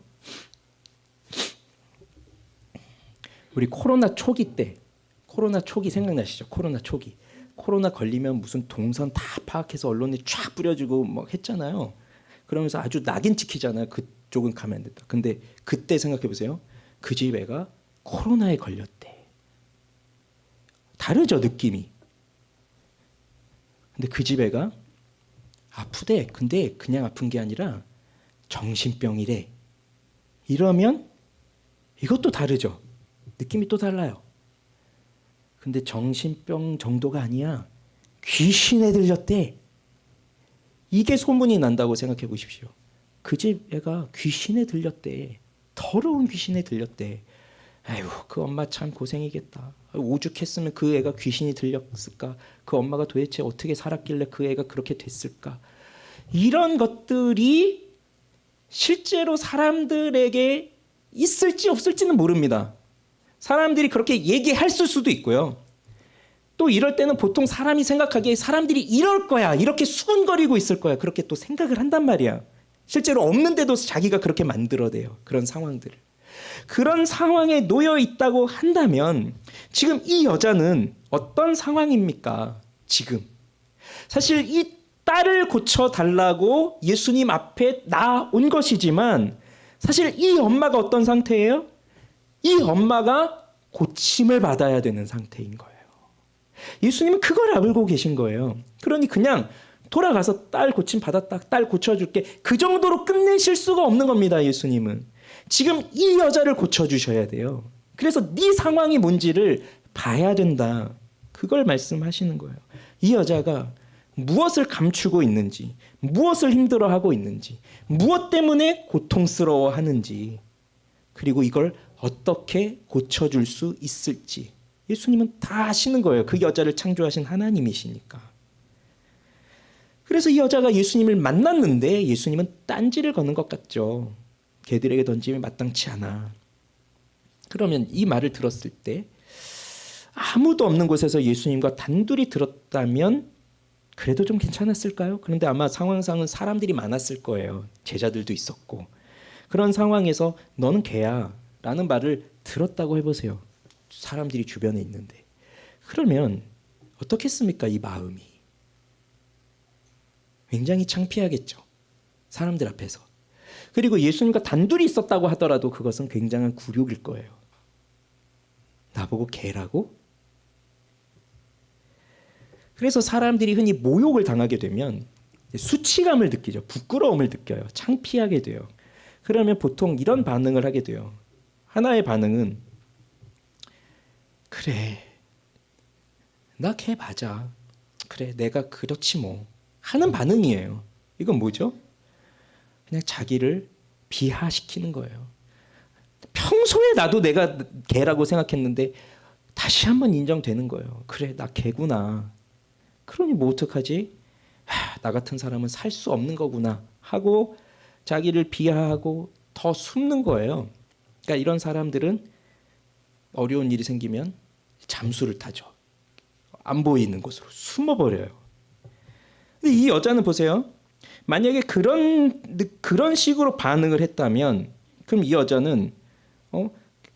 우리 코로나 초기 때, 코로나 초기 생각나시죠? 코로나 초기. 코로나 걸리면 무슨 동선 다 파악해서 언론에 쫙 뿌려주고 막 했잖아요. 그러면서 아주 낙인 찍히잖아요. 그쪽은 가면 안 된다. 근데 그때 생각해 보세요. 그 집 애가 코로나에 걸렸대. 다르죠, 느낌이. 근데 그 집 애가 아프대. 근데 그냥 아픈 게 아니라 정신병이래. 이러면 이것도 다르죠. 느낌이 또 달라요. 근데 정신병 정도가 아니야. 귀신에 들렸대. 이게 소문이 난다고 생각해 보십시오. 그 집 애가 귀신에 들렸대. 더러운 귀신에 들렸대. 아유, 그 엄마 참 고생이겠다. 오죽했으면 그 애가 귀신이 들렸을까? 그 엄마가 도대체 어떻게 살았길래 그 애가 그렇게 됐을까? 이런 것들이 실제로 사람들에게 있을지 없을지는 모릅니다. 사람들이 그렇게 얘기할 수도 있고요. 또 이럴 때는 보통 사람이 생각하기에 사람들이 이럴 거야, 이렇게 수군거리고 있을 거야, 그렇게 또 생각을 한단 말이야. 실제로 없는데도 자기가 그렇게 만들어내요. 그런 상황들을. 그런 상황에 놓여 있다고 한다면 지금 이 여자는 어떤 상황입니까? 지금 사실 이 딸을 고쳐달라고 예수님 앞에 나온 것이지만 사실 이 엄마가 어떤 상태예요? 이 엄마가 고침을 받아야 되는 상태인 거예요. 예수님은 그걸 알고 계신 거예요. 그러니 그냥 돌아가서 딸 고침 받았다, 딸 고쳐줄게, 그 정도로 끝내실 수가 없는 겁니다. 예수님은 지금 이 여자를 고쳐주셔야 돼요. 그래서 네 상황이 뭔지를 봐야 된다. 그걸 말씀하시는 거예요. 이 여자가 무엇을 감추고 있는지, 무엇을 힘들어하고 있는지, 무엇 때문에 고통스러워하는지, 그리고 이걸 어떻게 고쳐줄 수 있을지 예수님은 다 아시는 거예요. 그 여자를 창조하신 하나님이시니까. 그래서 이 여자가 예수님을 만났는데 예수님은 딴지를 거는 것 같죠. 개들에게 던짐이 마땅치 않아. 그러면 이 말을 들었을 때 아무도 없는 곳에서 예수님과 단둘이 들었다면 그래도 좀 괜찮았을까요? 그런데 아마 상황상은 사람들이 많았을 거예요. 제자들도 있었고. 그런 상황에서 너는 개야 라는 말을 들었다고 해보세요. 사람들이 주변에 있는데. 그러면 어떻겠습니까? 이 마음이. 굉장히 창피하겠죠. 사람들 앞에서. 그리고 예수님과 단둘이 있었다고 하더라도 그것은 굉장한 굴욕일 거예요. 나보고 개라고? 그래서 사람들이 흔히 모욕을 당하게 되면 수치감을 느끼죠. 부끄러움을 느껴요. 창피하게 돼요. 그러면 보통 이런 반응을 하게 돼요. 하나의 반응은 그래, 나 개 맞아. 그래, 내가 그렇지 뭐 하는 반응이에요. 이건 뭐죠? 그냥 자기를 비하시키는 거예요. 평소에 나도 내가 개라고 생각했는데 다시 한번 인정되는 거예요. 그래, 나 개구나. 그러니 뭐 어떡하지? 나 같은 사람은 살 수 없는 거구나 하고 자기를 비하하고 더 숨는 거예요. 그러니까 이런 사람들은 어려운 일이 생기면 잠수를 타죠. 안 보이는 곳으로 숨어버려요. 근데 이 여자는 보세요. 만약에 그런 식으로 반응을 했다면 그럼 이 여자는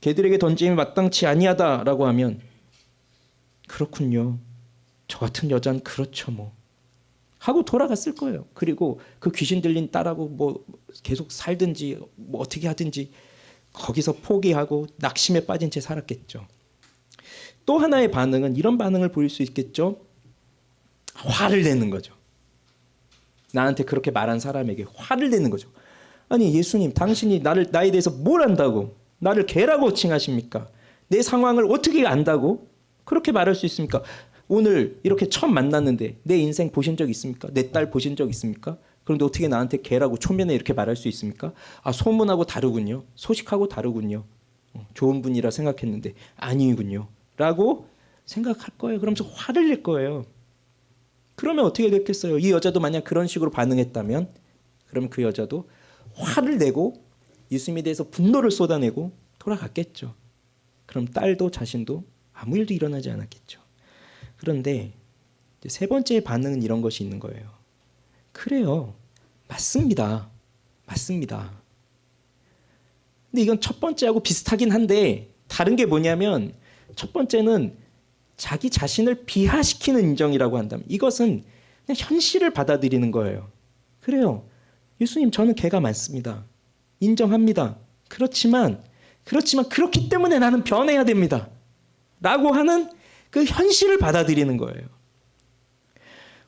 개들에게 던짐이 마땅치 아니하다라고 하면 그렇군요. 저 같은 여자는 그렇죠 뭐 하고 돌아갔을 거예요. 그리고 그 귀신 들린 딸하고 뭐 계속 살든지 뭐 어떻게 하든지 거기서 포기하고 낙심에 빠진 채 살았겠죠. 또 하나의 반응은 이런 반응을 보일 수 있겠죠. 화를 내는 거죠. 나한테 그렇게 말한 사람에게 화를 내는 거죠. 아니 예수님, 당신이 나에 대해서 뭘 안다고 나를 개라고 칭하십니까? 내 상황을 어떻게 안다고 그렇게 말할 수 있습니까? 오늘 이렇게 처음 만났는데 내 인생 보신 적 있습니까? 내 딸 보신 적 있습니까? 그런데 어떻게 나한테 개라고 초면에 이렇게 말할 수 있습니까? 아, 소문하고 다르군요. 소식하고 다르군요. 좋은 분이라 생각했는데 아니군요. 라고 생각할 거예요. 그러면서 화를 낼 거예요. 그러면 어떻게 됐겠어요? 이 여자도 만약 그런 식으로 반응했다면 그러면 그 여자도 화를 내고 예수님에 대해서 분노를 쏟아내고 돌아갔겠죠. 그럼 딸도 자신도 아무 일도 일어나지 않았겠죠. 그런데 세 번째 반응은 이런 것이 있는 거예요. 그래요. 맞습니다. 맞습니다. 근데 이건 첫 번째하고 비슷하긴 한데 다른 게 뭐냐면 첫 번째는 자기 자신을 비하시키는 인정이라고 한다면 이것은 그냥 현실을 받아들이는 거예요. 그래요. 예수님 저는 개가 많습니다. 인정합니다. 그렇지만 그렇기 때문에 나는 변해야 됩니다. 라고 하는 그 현실을 받아들이는 거예요.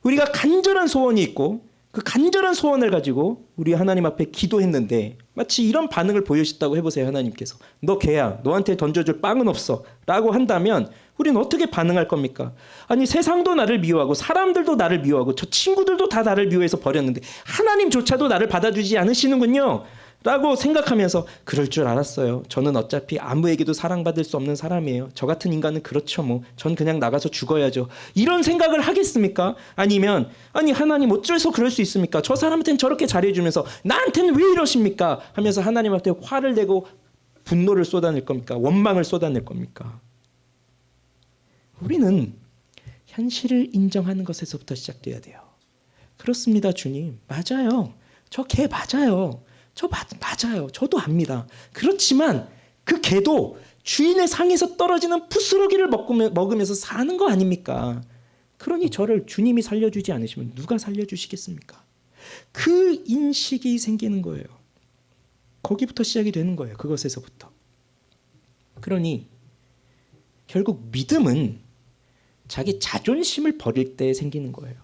우리가 간절한 소원이 있고 그 간절한 소원을 가지고 우리 하나님 앞에 기도했는데 마치 이런 반응을 보여주셨다고 해보세요. 하나님께서 너 개야. 너한테 던져줄 빵은 없어. 라고 한다면 우리는 어떻게 반응할 겁니까? 아니 세상도 나를 미워하고 사람들도 나를 미워하고 저 친구들도 다 나를 미워해서 버렸는데 하나님조차도 나를 받아주지 않으시는군요. 라고 생각하면서 그럴 줄 알았어요. 저는 어차피 아무에게도 사랑받을 수 없는 사람이에요. 저 같은 인간은 그렇죠 뭐. 전 그냥 나가서 죽어야죠. 이런 생각을 하겠습니까? 아니면 아니 하나님 어째서 그럴 수 있습니까? 저 사람한테는 저렇게 잘해주면서 나한테는 왜 이러십니까? 하면서 하나님한테 화를 내고 분노를 쏟아낼 겁니까? 원망을 쏟아낼 겁니까? 우리는 현실을 인정하는 것에서부터 시작돼야 돼요. 그렇습니다 주님. 맞아요. 저 개 맞아요. 맞아요. 저도 압니다. 그렇지만 그 개도 주인의 상에서 떨어지는 부스러기를 먹으면서 사는 거 아닙니까? 그러니 저를 주님이 살려주지 않으시면 누가 살려주시겠습니까? 그 인식이 생기는 거예요. 거기부터 시작이 되는 거예요. 그것에서부터. 그러니 결국 믿음은 자기 자존심을 버릴 때 생기는 거예요.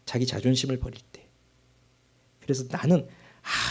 자기 자존심을 버릴 때. 그래서 나는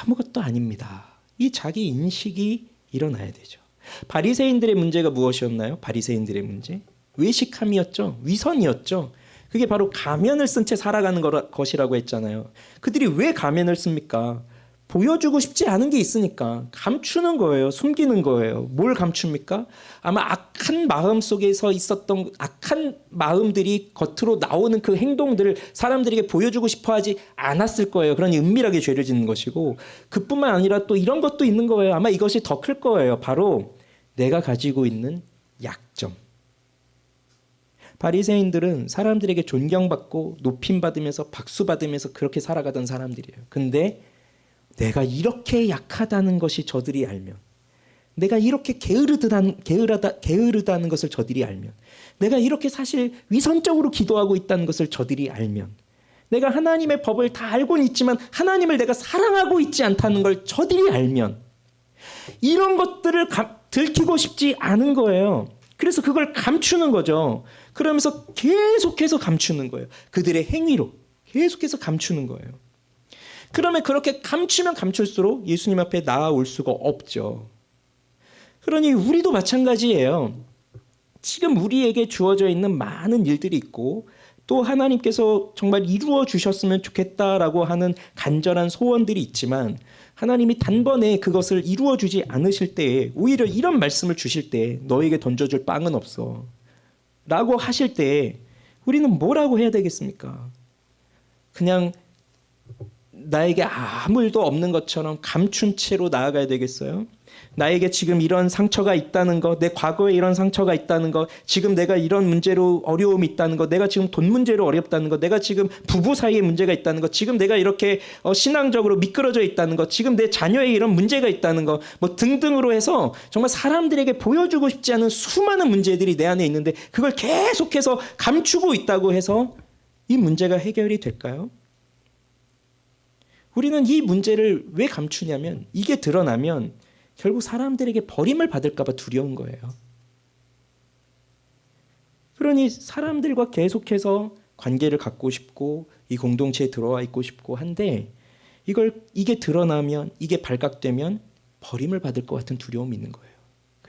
아무것도 아닙니다. 이 자기 인식이 일어나야 되죠. 바리새인들의 문제가 무엇이었나요? 바리새인들의 문제? 외식함이었죠. 위선이었죠. 그게 바로 가면을 쓴 채 살아가는 것이라고 했잖아요. 그들이 왜 가면을 씁니까? 보여주고 싶지 않은 게 있으니까 감추는 거예요. 숨기는 거예요. 뭘 감춥니까? 아마 악한 마음 속에서 있었던 악한 마음들이 겉으로 나오는 그 행동들을 사람들에게 보여주고 싶어 하지 않았을 거예요. 그러니 은밀하게 죄를 짓는 것이고 그뿐만 아니라 또 이런 것도 있는 거예요. 아마 이것이 더 클 거예요. 바로 내가 가지고 있는 약점. 바리새인들은 사람들에게 존경받고 높임받으면서 박수받으면서 그렇게 살아가던 사람들이에요. 근데 내가 이렇게 약하다는 것이 저들이 알면, 내가 이렇게 게으르다는 것을 저들이 알면, 내가 이렇게 사실 위선적으로 기도하고 있다는 것을 저들이 알면, 내가 하나님의 법을 다 알고는 있지만 하나님을 내가 사랑하고 있지 않다는 걸 저들이 알면 이런 것들을 들키고 싶지 않은 거예요. 그래서 그걸 감추는 거죠. 그러면서 계속해서 감추는 거예요. 그들의 행위로 계속해서 감추는 거예요. 그러면 그렇게 감추면 감출수록 예수님 앞에 나아올 수가 없죠. 그러니 우리도 마찬가지예요. 지금 우리에게 주어져 있는 많은 일들이 있고 또 하나님께서 정말 이루어 주셨으면 좋겠다라고 하는 간절한 소원들이 있지만 하나님이 단번에 그것을 이루어 주지 않으실 때에 오히려 이런 말씀을 주실 때 너에게 던져줄 빵은 없어 라고 하실 때 우리는 뭐라고 해야 되겠습니까? 그냥 나에게 아무 일도 없는 것처럼 감춘 채로 나아가야 되겠어요? 나에게 지금 이런 상처가 있다는 것, 내 과거에 이런 상처가 있다는 것, 지금 내가 이런 문제로 어려움이 있다는 것, 내가 지금 돈 문제로 어렵다는 것, 내가 지금 부부 사이에 문제가 있다는 것, 지금 내가 이렇게 신앙적으로 미끄러져 있다는 것, 지금 내 자녀에 이런 문제가 있다는 것, 뭐 등등으로 해서 정말 사람들에게 보여주고 싶지 않은 수많은 문제들이 내 안에 있는데 그걸 계속해서 감추고 있다고 해서 이 문제가 해결이 될까요? 우리는 이 문제를 왜 감추냐면 이게 드러나면 결국 사람들에게 버림을 받을까 봐 두려운 거예요. 그러니 사람들과 계속해서 관계를 갖고 싶고 이 공동체에 들어와 있고 싶고 한데 이게 드러나면 이게 발각되면 버림을 받을 것 같은 두려움이 있는 거예요.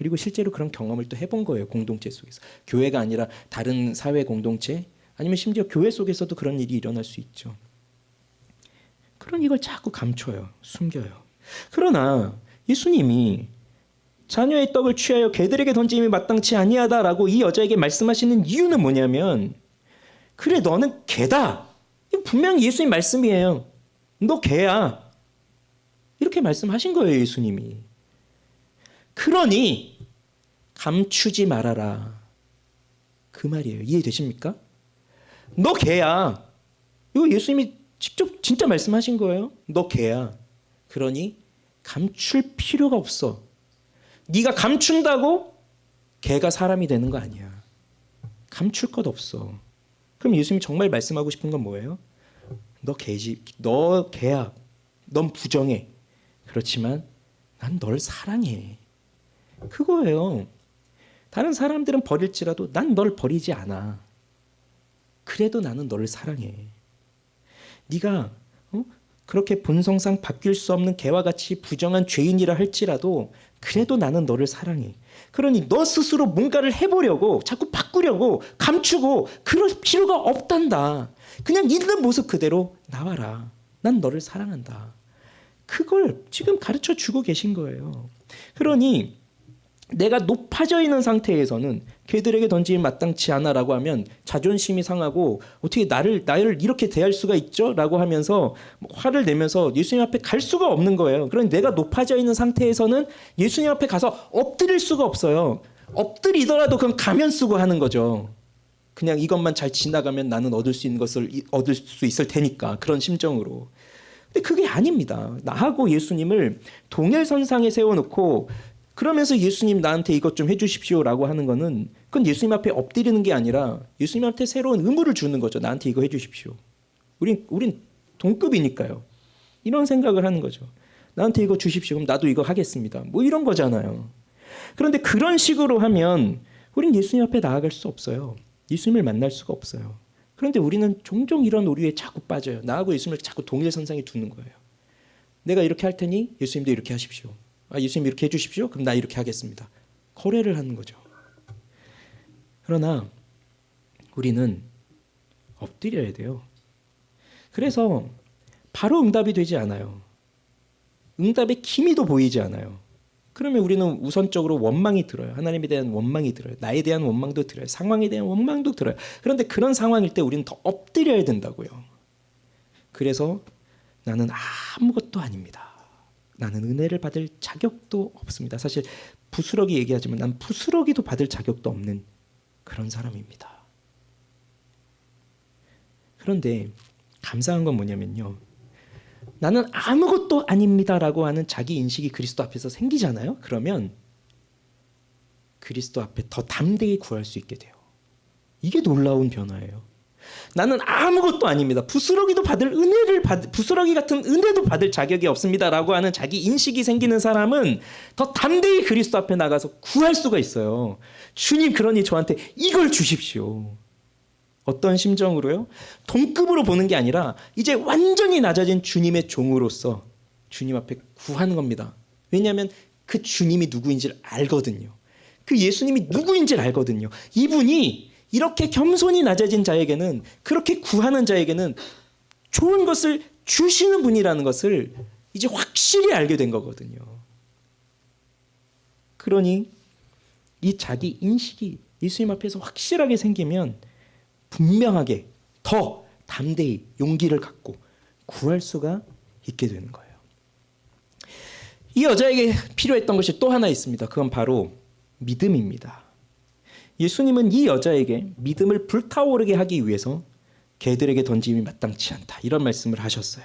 그리고 실제로 그런 경험을 또 해본 거예요. 공동체 속에서. 교회가 아니라 다른 사회 공동체 아니면 심지어 교회 속에서도 그런 일이 일어날 수 있죠. 그런 이걸 자꾸 감춰요. 숨겨요. 그러나 예수님이 자녀의 떡을 취하여 개들에게 던짐이 마땅치 아니하다라고 이 여자에게 말씀하시는 이유는 뭐냐면 그래 너는 개다. 이거 분명히 예수님 말씀이에요. 너 개야. 이렇게 말씀하신 거예요. 예수님이. 그러니 감추지 말아라. 그 말이에요. 이해되십니까? 너 개야. 이거 예수님이 직접 진짜 말씀하신 거예요. 너 개야. 그러니 감출 필요가 없어. 네가 감춘다고 개가 사람이 되는 거 아니야. 감출 것 없어. 그럼 예수님이 정말 말씀하고 싶은 건 뭐예요? 너 개지, 너 개야. 넌 부정해. 그렇지만 난 널 사랑해. 그거예요. 다른 사람들은 버릴지라도 난 널 버리지 않아. 그래도 나는 너를 사랑해. 네가 그렇게 본성상 바뀔 수 없는 개와 같이 부정한 죄인이라 할지라도 그래도 나는 너를 사랑해. 그러니 너 스스로 뭔가를 해보려고 자꾸 바꾸려고 감추고 그럴 필요가 없단다. 그냥 있는 모습 그대로 나와라. 난 너를 사랑한다. 그걸 지금 가르쳐 주고 계신 거예요. 그러니 내가 높아져 있는 상태에서는 걔들에게 던짐이 마땅치 않아라고 하면 자존심이 상하고 어떻게 나를 이렇게 대할 수가 있죠? 라고 하면서 화를 내면서 예수님 앞에 갈 수가 없는 거예요. 그러니 내가 높아져 있는 상태에서는 예수님 앞에 가서 엎드릴 수가 없어요. 엎드리더라도 그럼 가면 쓰고 하는 거죠. 그냥 이것만 잘 지나가면 나는 얻을 수 있는 것을 얻을 수 있을 테니까 그런 심정으로. 근데 그게 아닙니다. 나하고 예수님을 동일선상에 세워놓고 그러면서 예수님 나한테 이것 좀 해주십시오라고 하는 거는 그건 예수님 앞에 엎드리는 게 아니라 예수님한테 새로운 의무를 주는 거죠. 나한테 이거 해주십시오. 우린 동급이니까요. 이런 생각을 하는 거죠. 나한테 이거 주십시오. 그럼 나도 이거 하겠습니다. 뭐 이런 거잖아요. 그런데 그런 식으로 하면 우린 예수님 앞에 나아갈 수 없어요. 예수님을 만날 수가 없어요. 그런데 우리는 종종 이런 오류에 자꾸 빠져요. 나하고 예수님을 자꾸 동일선상에 두는 거예요. 내가 이렇게 할 테니 예수님도 이렇게 하십시오. 예수님 이렇게 해주십시오. 그럼 나 이렇게 하겠습니다. 거래를 하는 거죠. 그러나 우리는 엎드려야 돼요. 그래서 바로 응답이 되지 않아요. 응답의 기미도 보이지 않아요. 그러면 우리는 우선적으로 원망이 들어요. 하나님에 대한 원망이 들어요. 나에 대한 원망도 들어요. 상황에 대한 원망도 들어요. 그런데 그런 상황일 때 우리는 더 엎드려야 된다고요. 그래서 나는 아무것도 아닙니다. 나는 은혜를 받을 자격도 없습니다. 사실 부스러기 얘기하지만 난 부스러기도 받을 자격도 없는 그런 사람입니다. 그런데 감사한 건 뭐냐면요. 나는 아무것도 아닙니다라고 하는 자기 인식이 그리스도 앞에서 생기잖아요. 그러면 그리스도 앞에 더 담대히 구할 수 있게 돼요. 이게 놀라운 변화예요. 나는 아무것도 아닙니다. 부스러기 같은 은혜도 받을 자격이 없습니다라고 하는 자기 인식이 생기는 사람은 더 담대히 그리스도 앞에 나가서 구할 수가 있어요. 주님, 그러니 저한테 이걸 주십시오. 어떤 심정으로요? 동급으로 보는 게 아니라 이제 완전히 낮아진 주님의 종으로서 주님 앞에 구하는 겁니다. 왜냐하면 그 주님이 누구인지를 알거든요. 그 예수님이 누구인지를 알거든요. 이분이 이렇게 겸손히 낮아진 자에게는, 그렇게 구하는 자에게는 좋은 것을 주시는 분이라는 것을 이제 확실히 알게 된 거거든요. 그러니 이 자기 인식이 예수님 앞에서 확실하게 생기면 분명하게 더 담대히 용기를 갖고 구할 수가 있게 되는 거예요. 이 여자에게 필요했던 것이 또 하나 있습니다. 그건 바로 믿음입니다. 예수님은 이 여자에게 믿음을 불타오르게 하기 위해서 개들에게 던짐이 마땅치 않다, 이런 말씀을 하셨어요.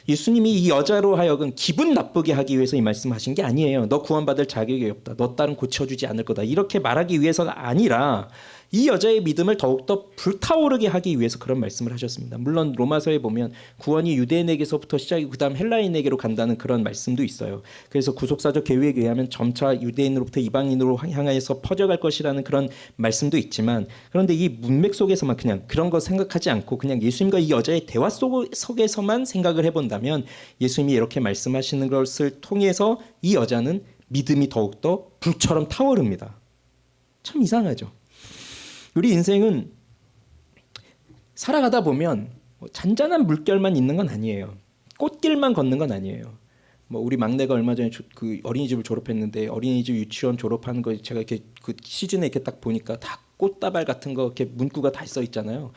예수님이 이 여자로 하여금 기분 나쁘게 하기 위해서 이 말씀하신 게 아니에요. 너 구원받을 자격이 없다. 너 딸은 고쳐주지 않을 거다. 이렇게 말하기 위해서가 아니라 이 여자의 믿음을 더욱더 불타오르게 하기 위해서 그런 말씀을 하셨습니다. 물론 로마서에 보면 구원이 유대인에게서부터 시작이고 그 다음 헬라인에게로 간다는 그런 말씀도 있어요. 그래서 구속사적 계획에 의하면 점차 유대인으로부터 이방인으로 향하여서 퍼져갈 것이라는 그런 말씀도 있지만, 그런데 이 문맥 속에서만 그냥 그런 거 생각하지 않고 그냥 예수님과 이 여자의 대화 속에서만 생각을 해본다면 예수님이 이렇게 말씀하시는 것을 통해서 이 여자는 믿음이 더욱더 불처럼 타오릅니다. 참 이상하죠. 우리 인생은 살아가다 보면 잔잔한 물결만 있는 건 아니에요. 꽃길만 걷는 건 아니에요. 우리 막내가 얼마 전에 그 어린이집을 졸업했는데 어린이집 유치원 졸업하는 거 제가 이렇게 그 시즌에 이렇게 딱 보니까 다 꽃다발 같은 거 이렇게 문구가 다 써 있잖아요.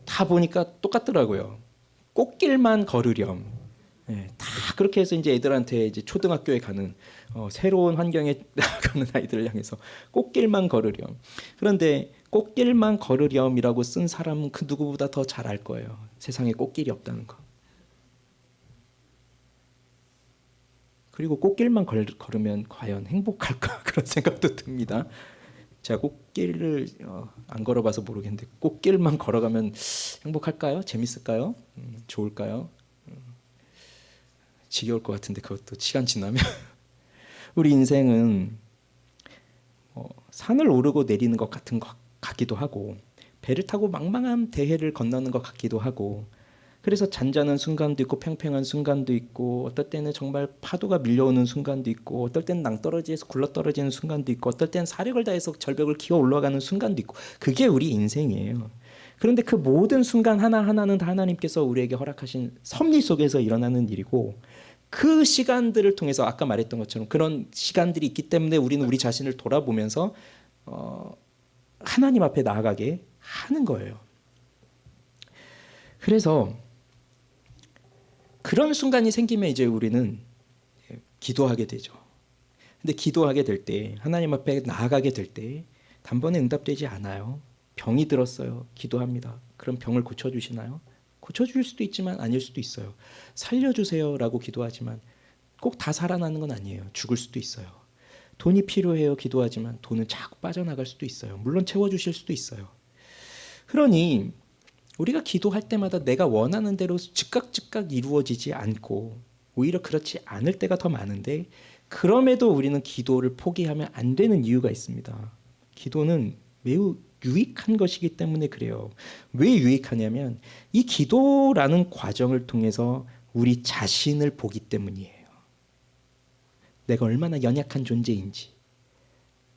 다 보니까 똑같더라고요. 꽃길만 걸으렴. 네, 다 그렇게 해서 이제 애들한테 이제 초등학교에 가는 새로운 환경에 나가는 아이들을 향해서 꽃길만 걸으렴. 그런데 꽃길만 걸으렴이라고 쓴 사람은 그 누구보다 더 잘 알 거예요. 세상에 꽃길이 없다는 거. 그리고 꽃길만 걸으면 과연 행복할까 그런 생각도 듭니다. 제가 꽃길을 안 걸어봐서 모르겠는데 꽃길만 걸어가면 행복할까요? 재밌을까요? 좋을까요? 지겨울 것 같은데 그것도 시간 지나면 우리 인생은 산을 오르고 내리는 것 같은 것 같기도 하고 배를 타고 망망한 대해를 건너는 것 같기도 하고 그래서 잔잔한 순간도 있고 팽팽한 순간도 있고 어떨 때는 정말 파도가 밀려오는 순간도 있고 어떨 때는 낭떠러지에서 굴러떨어지는 순간도 있고 어떨 때는 사력을 다해서 절벽을 기어 올라가는 순간도 있고 그게 우리 인생이에요. 그런데 그 모든 순간 하나하나는 다 하나님께서 우리에게 허락하신 섭리 속에서 일어나는 일이고 그 시간들을 통해서 아까 말했던 것처럼 그런 시간들이 있기 때문에 우리는 우리 자신을 돌아보면서 하나님 앞에 나아가게 하는 거예요. 그래서 그런 순간이 생기면 이제 우리는 기도하게 되죠. 근데 기도하게 될 때 하나님 앞에 나아가게 될 때 단번에 응답되지 않아요. 병이 들었어요. 기도합니다. 그럼 병을 고쳐주시나요? 고쳐줄 수도 있지만 아닐 수도 있어요. 살려주세요라고 기도하지만 꼭 다 살아나는 건 아니에요. 죽을 수도 있어요. 돈이 필요해요. 기도하지만 돈은 자꾸 빠져나갈 수도 있어요. 물론 채워주실 수도 있어요. 그러니 우리가 기도할 때마다 내가 원하는 대로 즉각 이루어지지 않고 오히려 그렇지 않을 때가 더 많은데 그럼에도 우리는 기도를 포기하면 안 되는 이유가 있습니다. 기도는 매우 유익한 것이기 때문에 그래요. 왜 유익하냐면 이 기도라는 과정을 통해서 우리 자신을 보기 때문이에요. 내가 얼마나 연약한 존재인지,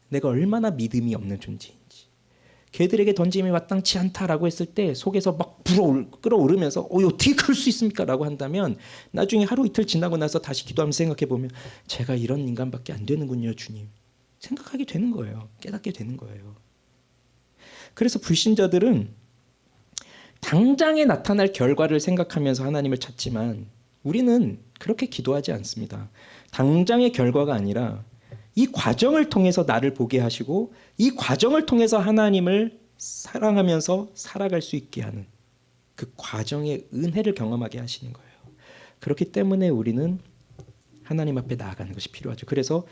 내가 얼마나 믿음이 없는 존재인지. 걔들에게 던짐이 마땅치 않다라고 했을 때 속에서 막 끌어오르면서 어떻게 그럴 수 있습니까? 라고 한다면 나중에 하루 이틀 지나고 나서 다시 기도하면서 생각해보면 제가 이런 인간밖에 안 되는군요, 주님. 생각하게 되는 거예요. 깨닫게 되는 거예요. 그래서 불신자들은 당장에 나타날 결과를 생각하면서 하나님을 찾지만 우리는 그렇게 기도하지 않습니다. 당장의 결과가 아니라 이 과정을 통해서 나를 보게 하시고 이 과정을 통해서 하나님을 사랑하면서 살아갈 수 있게 하는 그 과정의 은혜를 경험하게 하시는 거예요. 그렇기 때문에 우리는 하나님 앞에 나아가는 것이 필요하죠. 그래서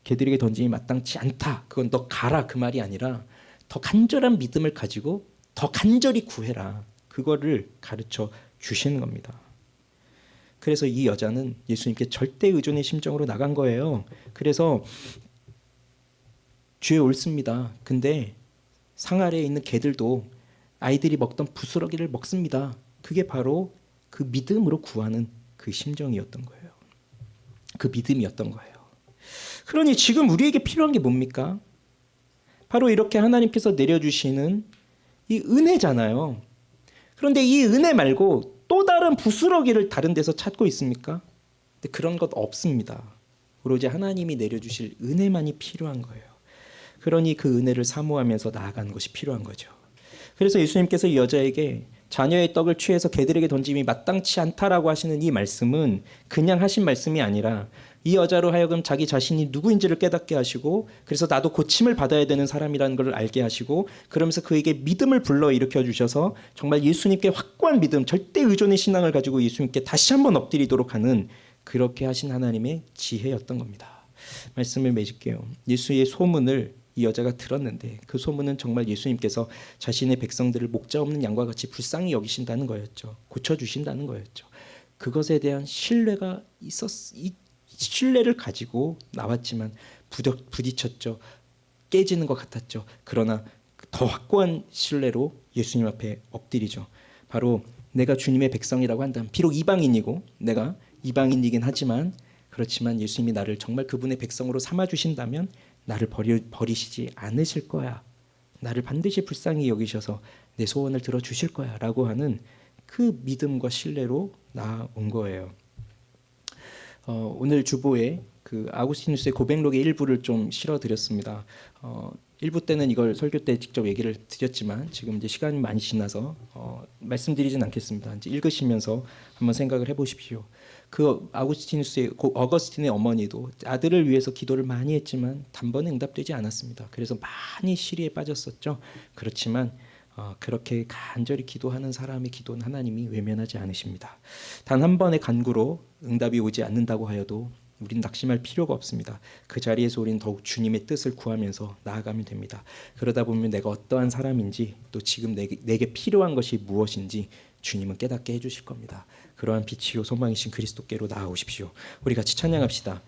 걔들에게 던짐이 마땅치 않다. 그건 너 가라 그 말이 아니라 더 간절한 믿음을 가지고 더 간절히 구해라. 그거를 가르쳐 주시는 겁니다. 그래서 이 여자는 예수님께 절대 의존의 심정으로 나간 거예요. 그래서 죄 옳습니다. 근데 상 아래에 있는 개들도 아이들이 먹던 부스러기를 먹습니다. 그게 바로 그 믿음으로 구하는 그 심정이었던 거예요. 그 믿음이었던 거예요. 그러니 지금 우리에게 필요한 게 뭡니까? 바로 이렇게 하나님께서 내려주시는 이 은혜잖아요. 그런데 이 은혜 말고 또 다른 부스러기를 다른 데서 찾고 있습니까? 근데 그런 것 없습니다. 오로지 하나님이 내려주실 은혜만이 필요한 거예요. 그러니 그 은혜를 사모하면서 나아가는 것이 필요한 거죠. 그래서 예수님께서 이 여자에게 자녀의 떡을 취해서 개들에게 던짐이 마땅치 않다라고 하시는 이 말씀은 그냥 하신 말씀이 아니라 이 여자로 하여금 자기 자신이 누구인지를 깨닫게 하시고 그래서 나도 고침을 받아야 되는 사람이라는 걸 알게 하시고 그러면서 그에게 믿음을 불러일으켜 주셔서 정말 예수님께 확고한 믿음, 절대 의존의 신앙을 가지고 예수님께 다시 한번 엎드리도록 하는 그렇게 하신 하나님의 지혜였던 겁니다. 말씀을 맺을게요. 예수의 소문을 이 여자가 들었는데 그 소문은 정말 예수님께서 자신의 백성들을 목자 없는 양과 같이 불쌍히 여기신다는 거였죠. 고쳐주신다는 거였죠. 그것에 대한 신뢰가 신뢰를 가지고 나왔지만 부딪혔죠. 깨지는 것 같았죠. 그러나 더 확고한 신뢰로 예수님 앞에 엎드리죠. 바로 내가 주님의 백성이라고 한다면 비록 이방인이고 내가 이방인이긴 하지만 그렇지만 예수님이 나를 정말 그분의 백성으로 삼아 주신다면 나를 버리시지 않으실 거야. 나를 반드시 불쌍히 여기셔서 내 소원을 들어주실 거야 라고 하는 그 믿음과 신뢰로 나온 거예요. 오늘 주보에 그 아구스티누스의 고백록의 일부를 좀 실어드렸습니다. 일부 때는 이걸 설교 때 직접 얘기를 드렸지만 지금 이제 시간이 많이 지나서 말씀드리진 않겠습니다. 이제 읽으시면서 한번 생각을 해보십시오. 그 어거스틴의 어머니도 아들을 위해서 기도를 많이 했지만 단번에 응답되지 않았습니다. 그래서 많이 시리에 빠졌었죠. 그렇지만 그렇게 간절히 기도하는 사람의 기도는 하나님이 외면하지 않으십니다. 단 한 번의 간구로 응답이 오지 않는다고 하여도 우린 낙심할 필요가 없습니다. 그 자리에서 우리는 더욱 주님의 뜻을 구하면서 나아가면 됩니다. 그러다 보면 내가 어떠한 사람인지 또 지금 내게 필요한 것이 무엇인지 주님은 깨닫게 해주실 겁니다. 그러한 빛이요 소망이신 그리스도께로 나아오십시오. 우리 같이 찬양합시다.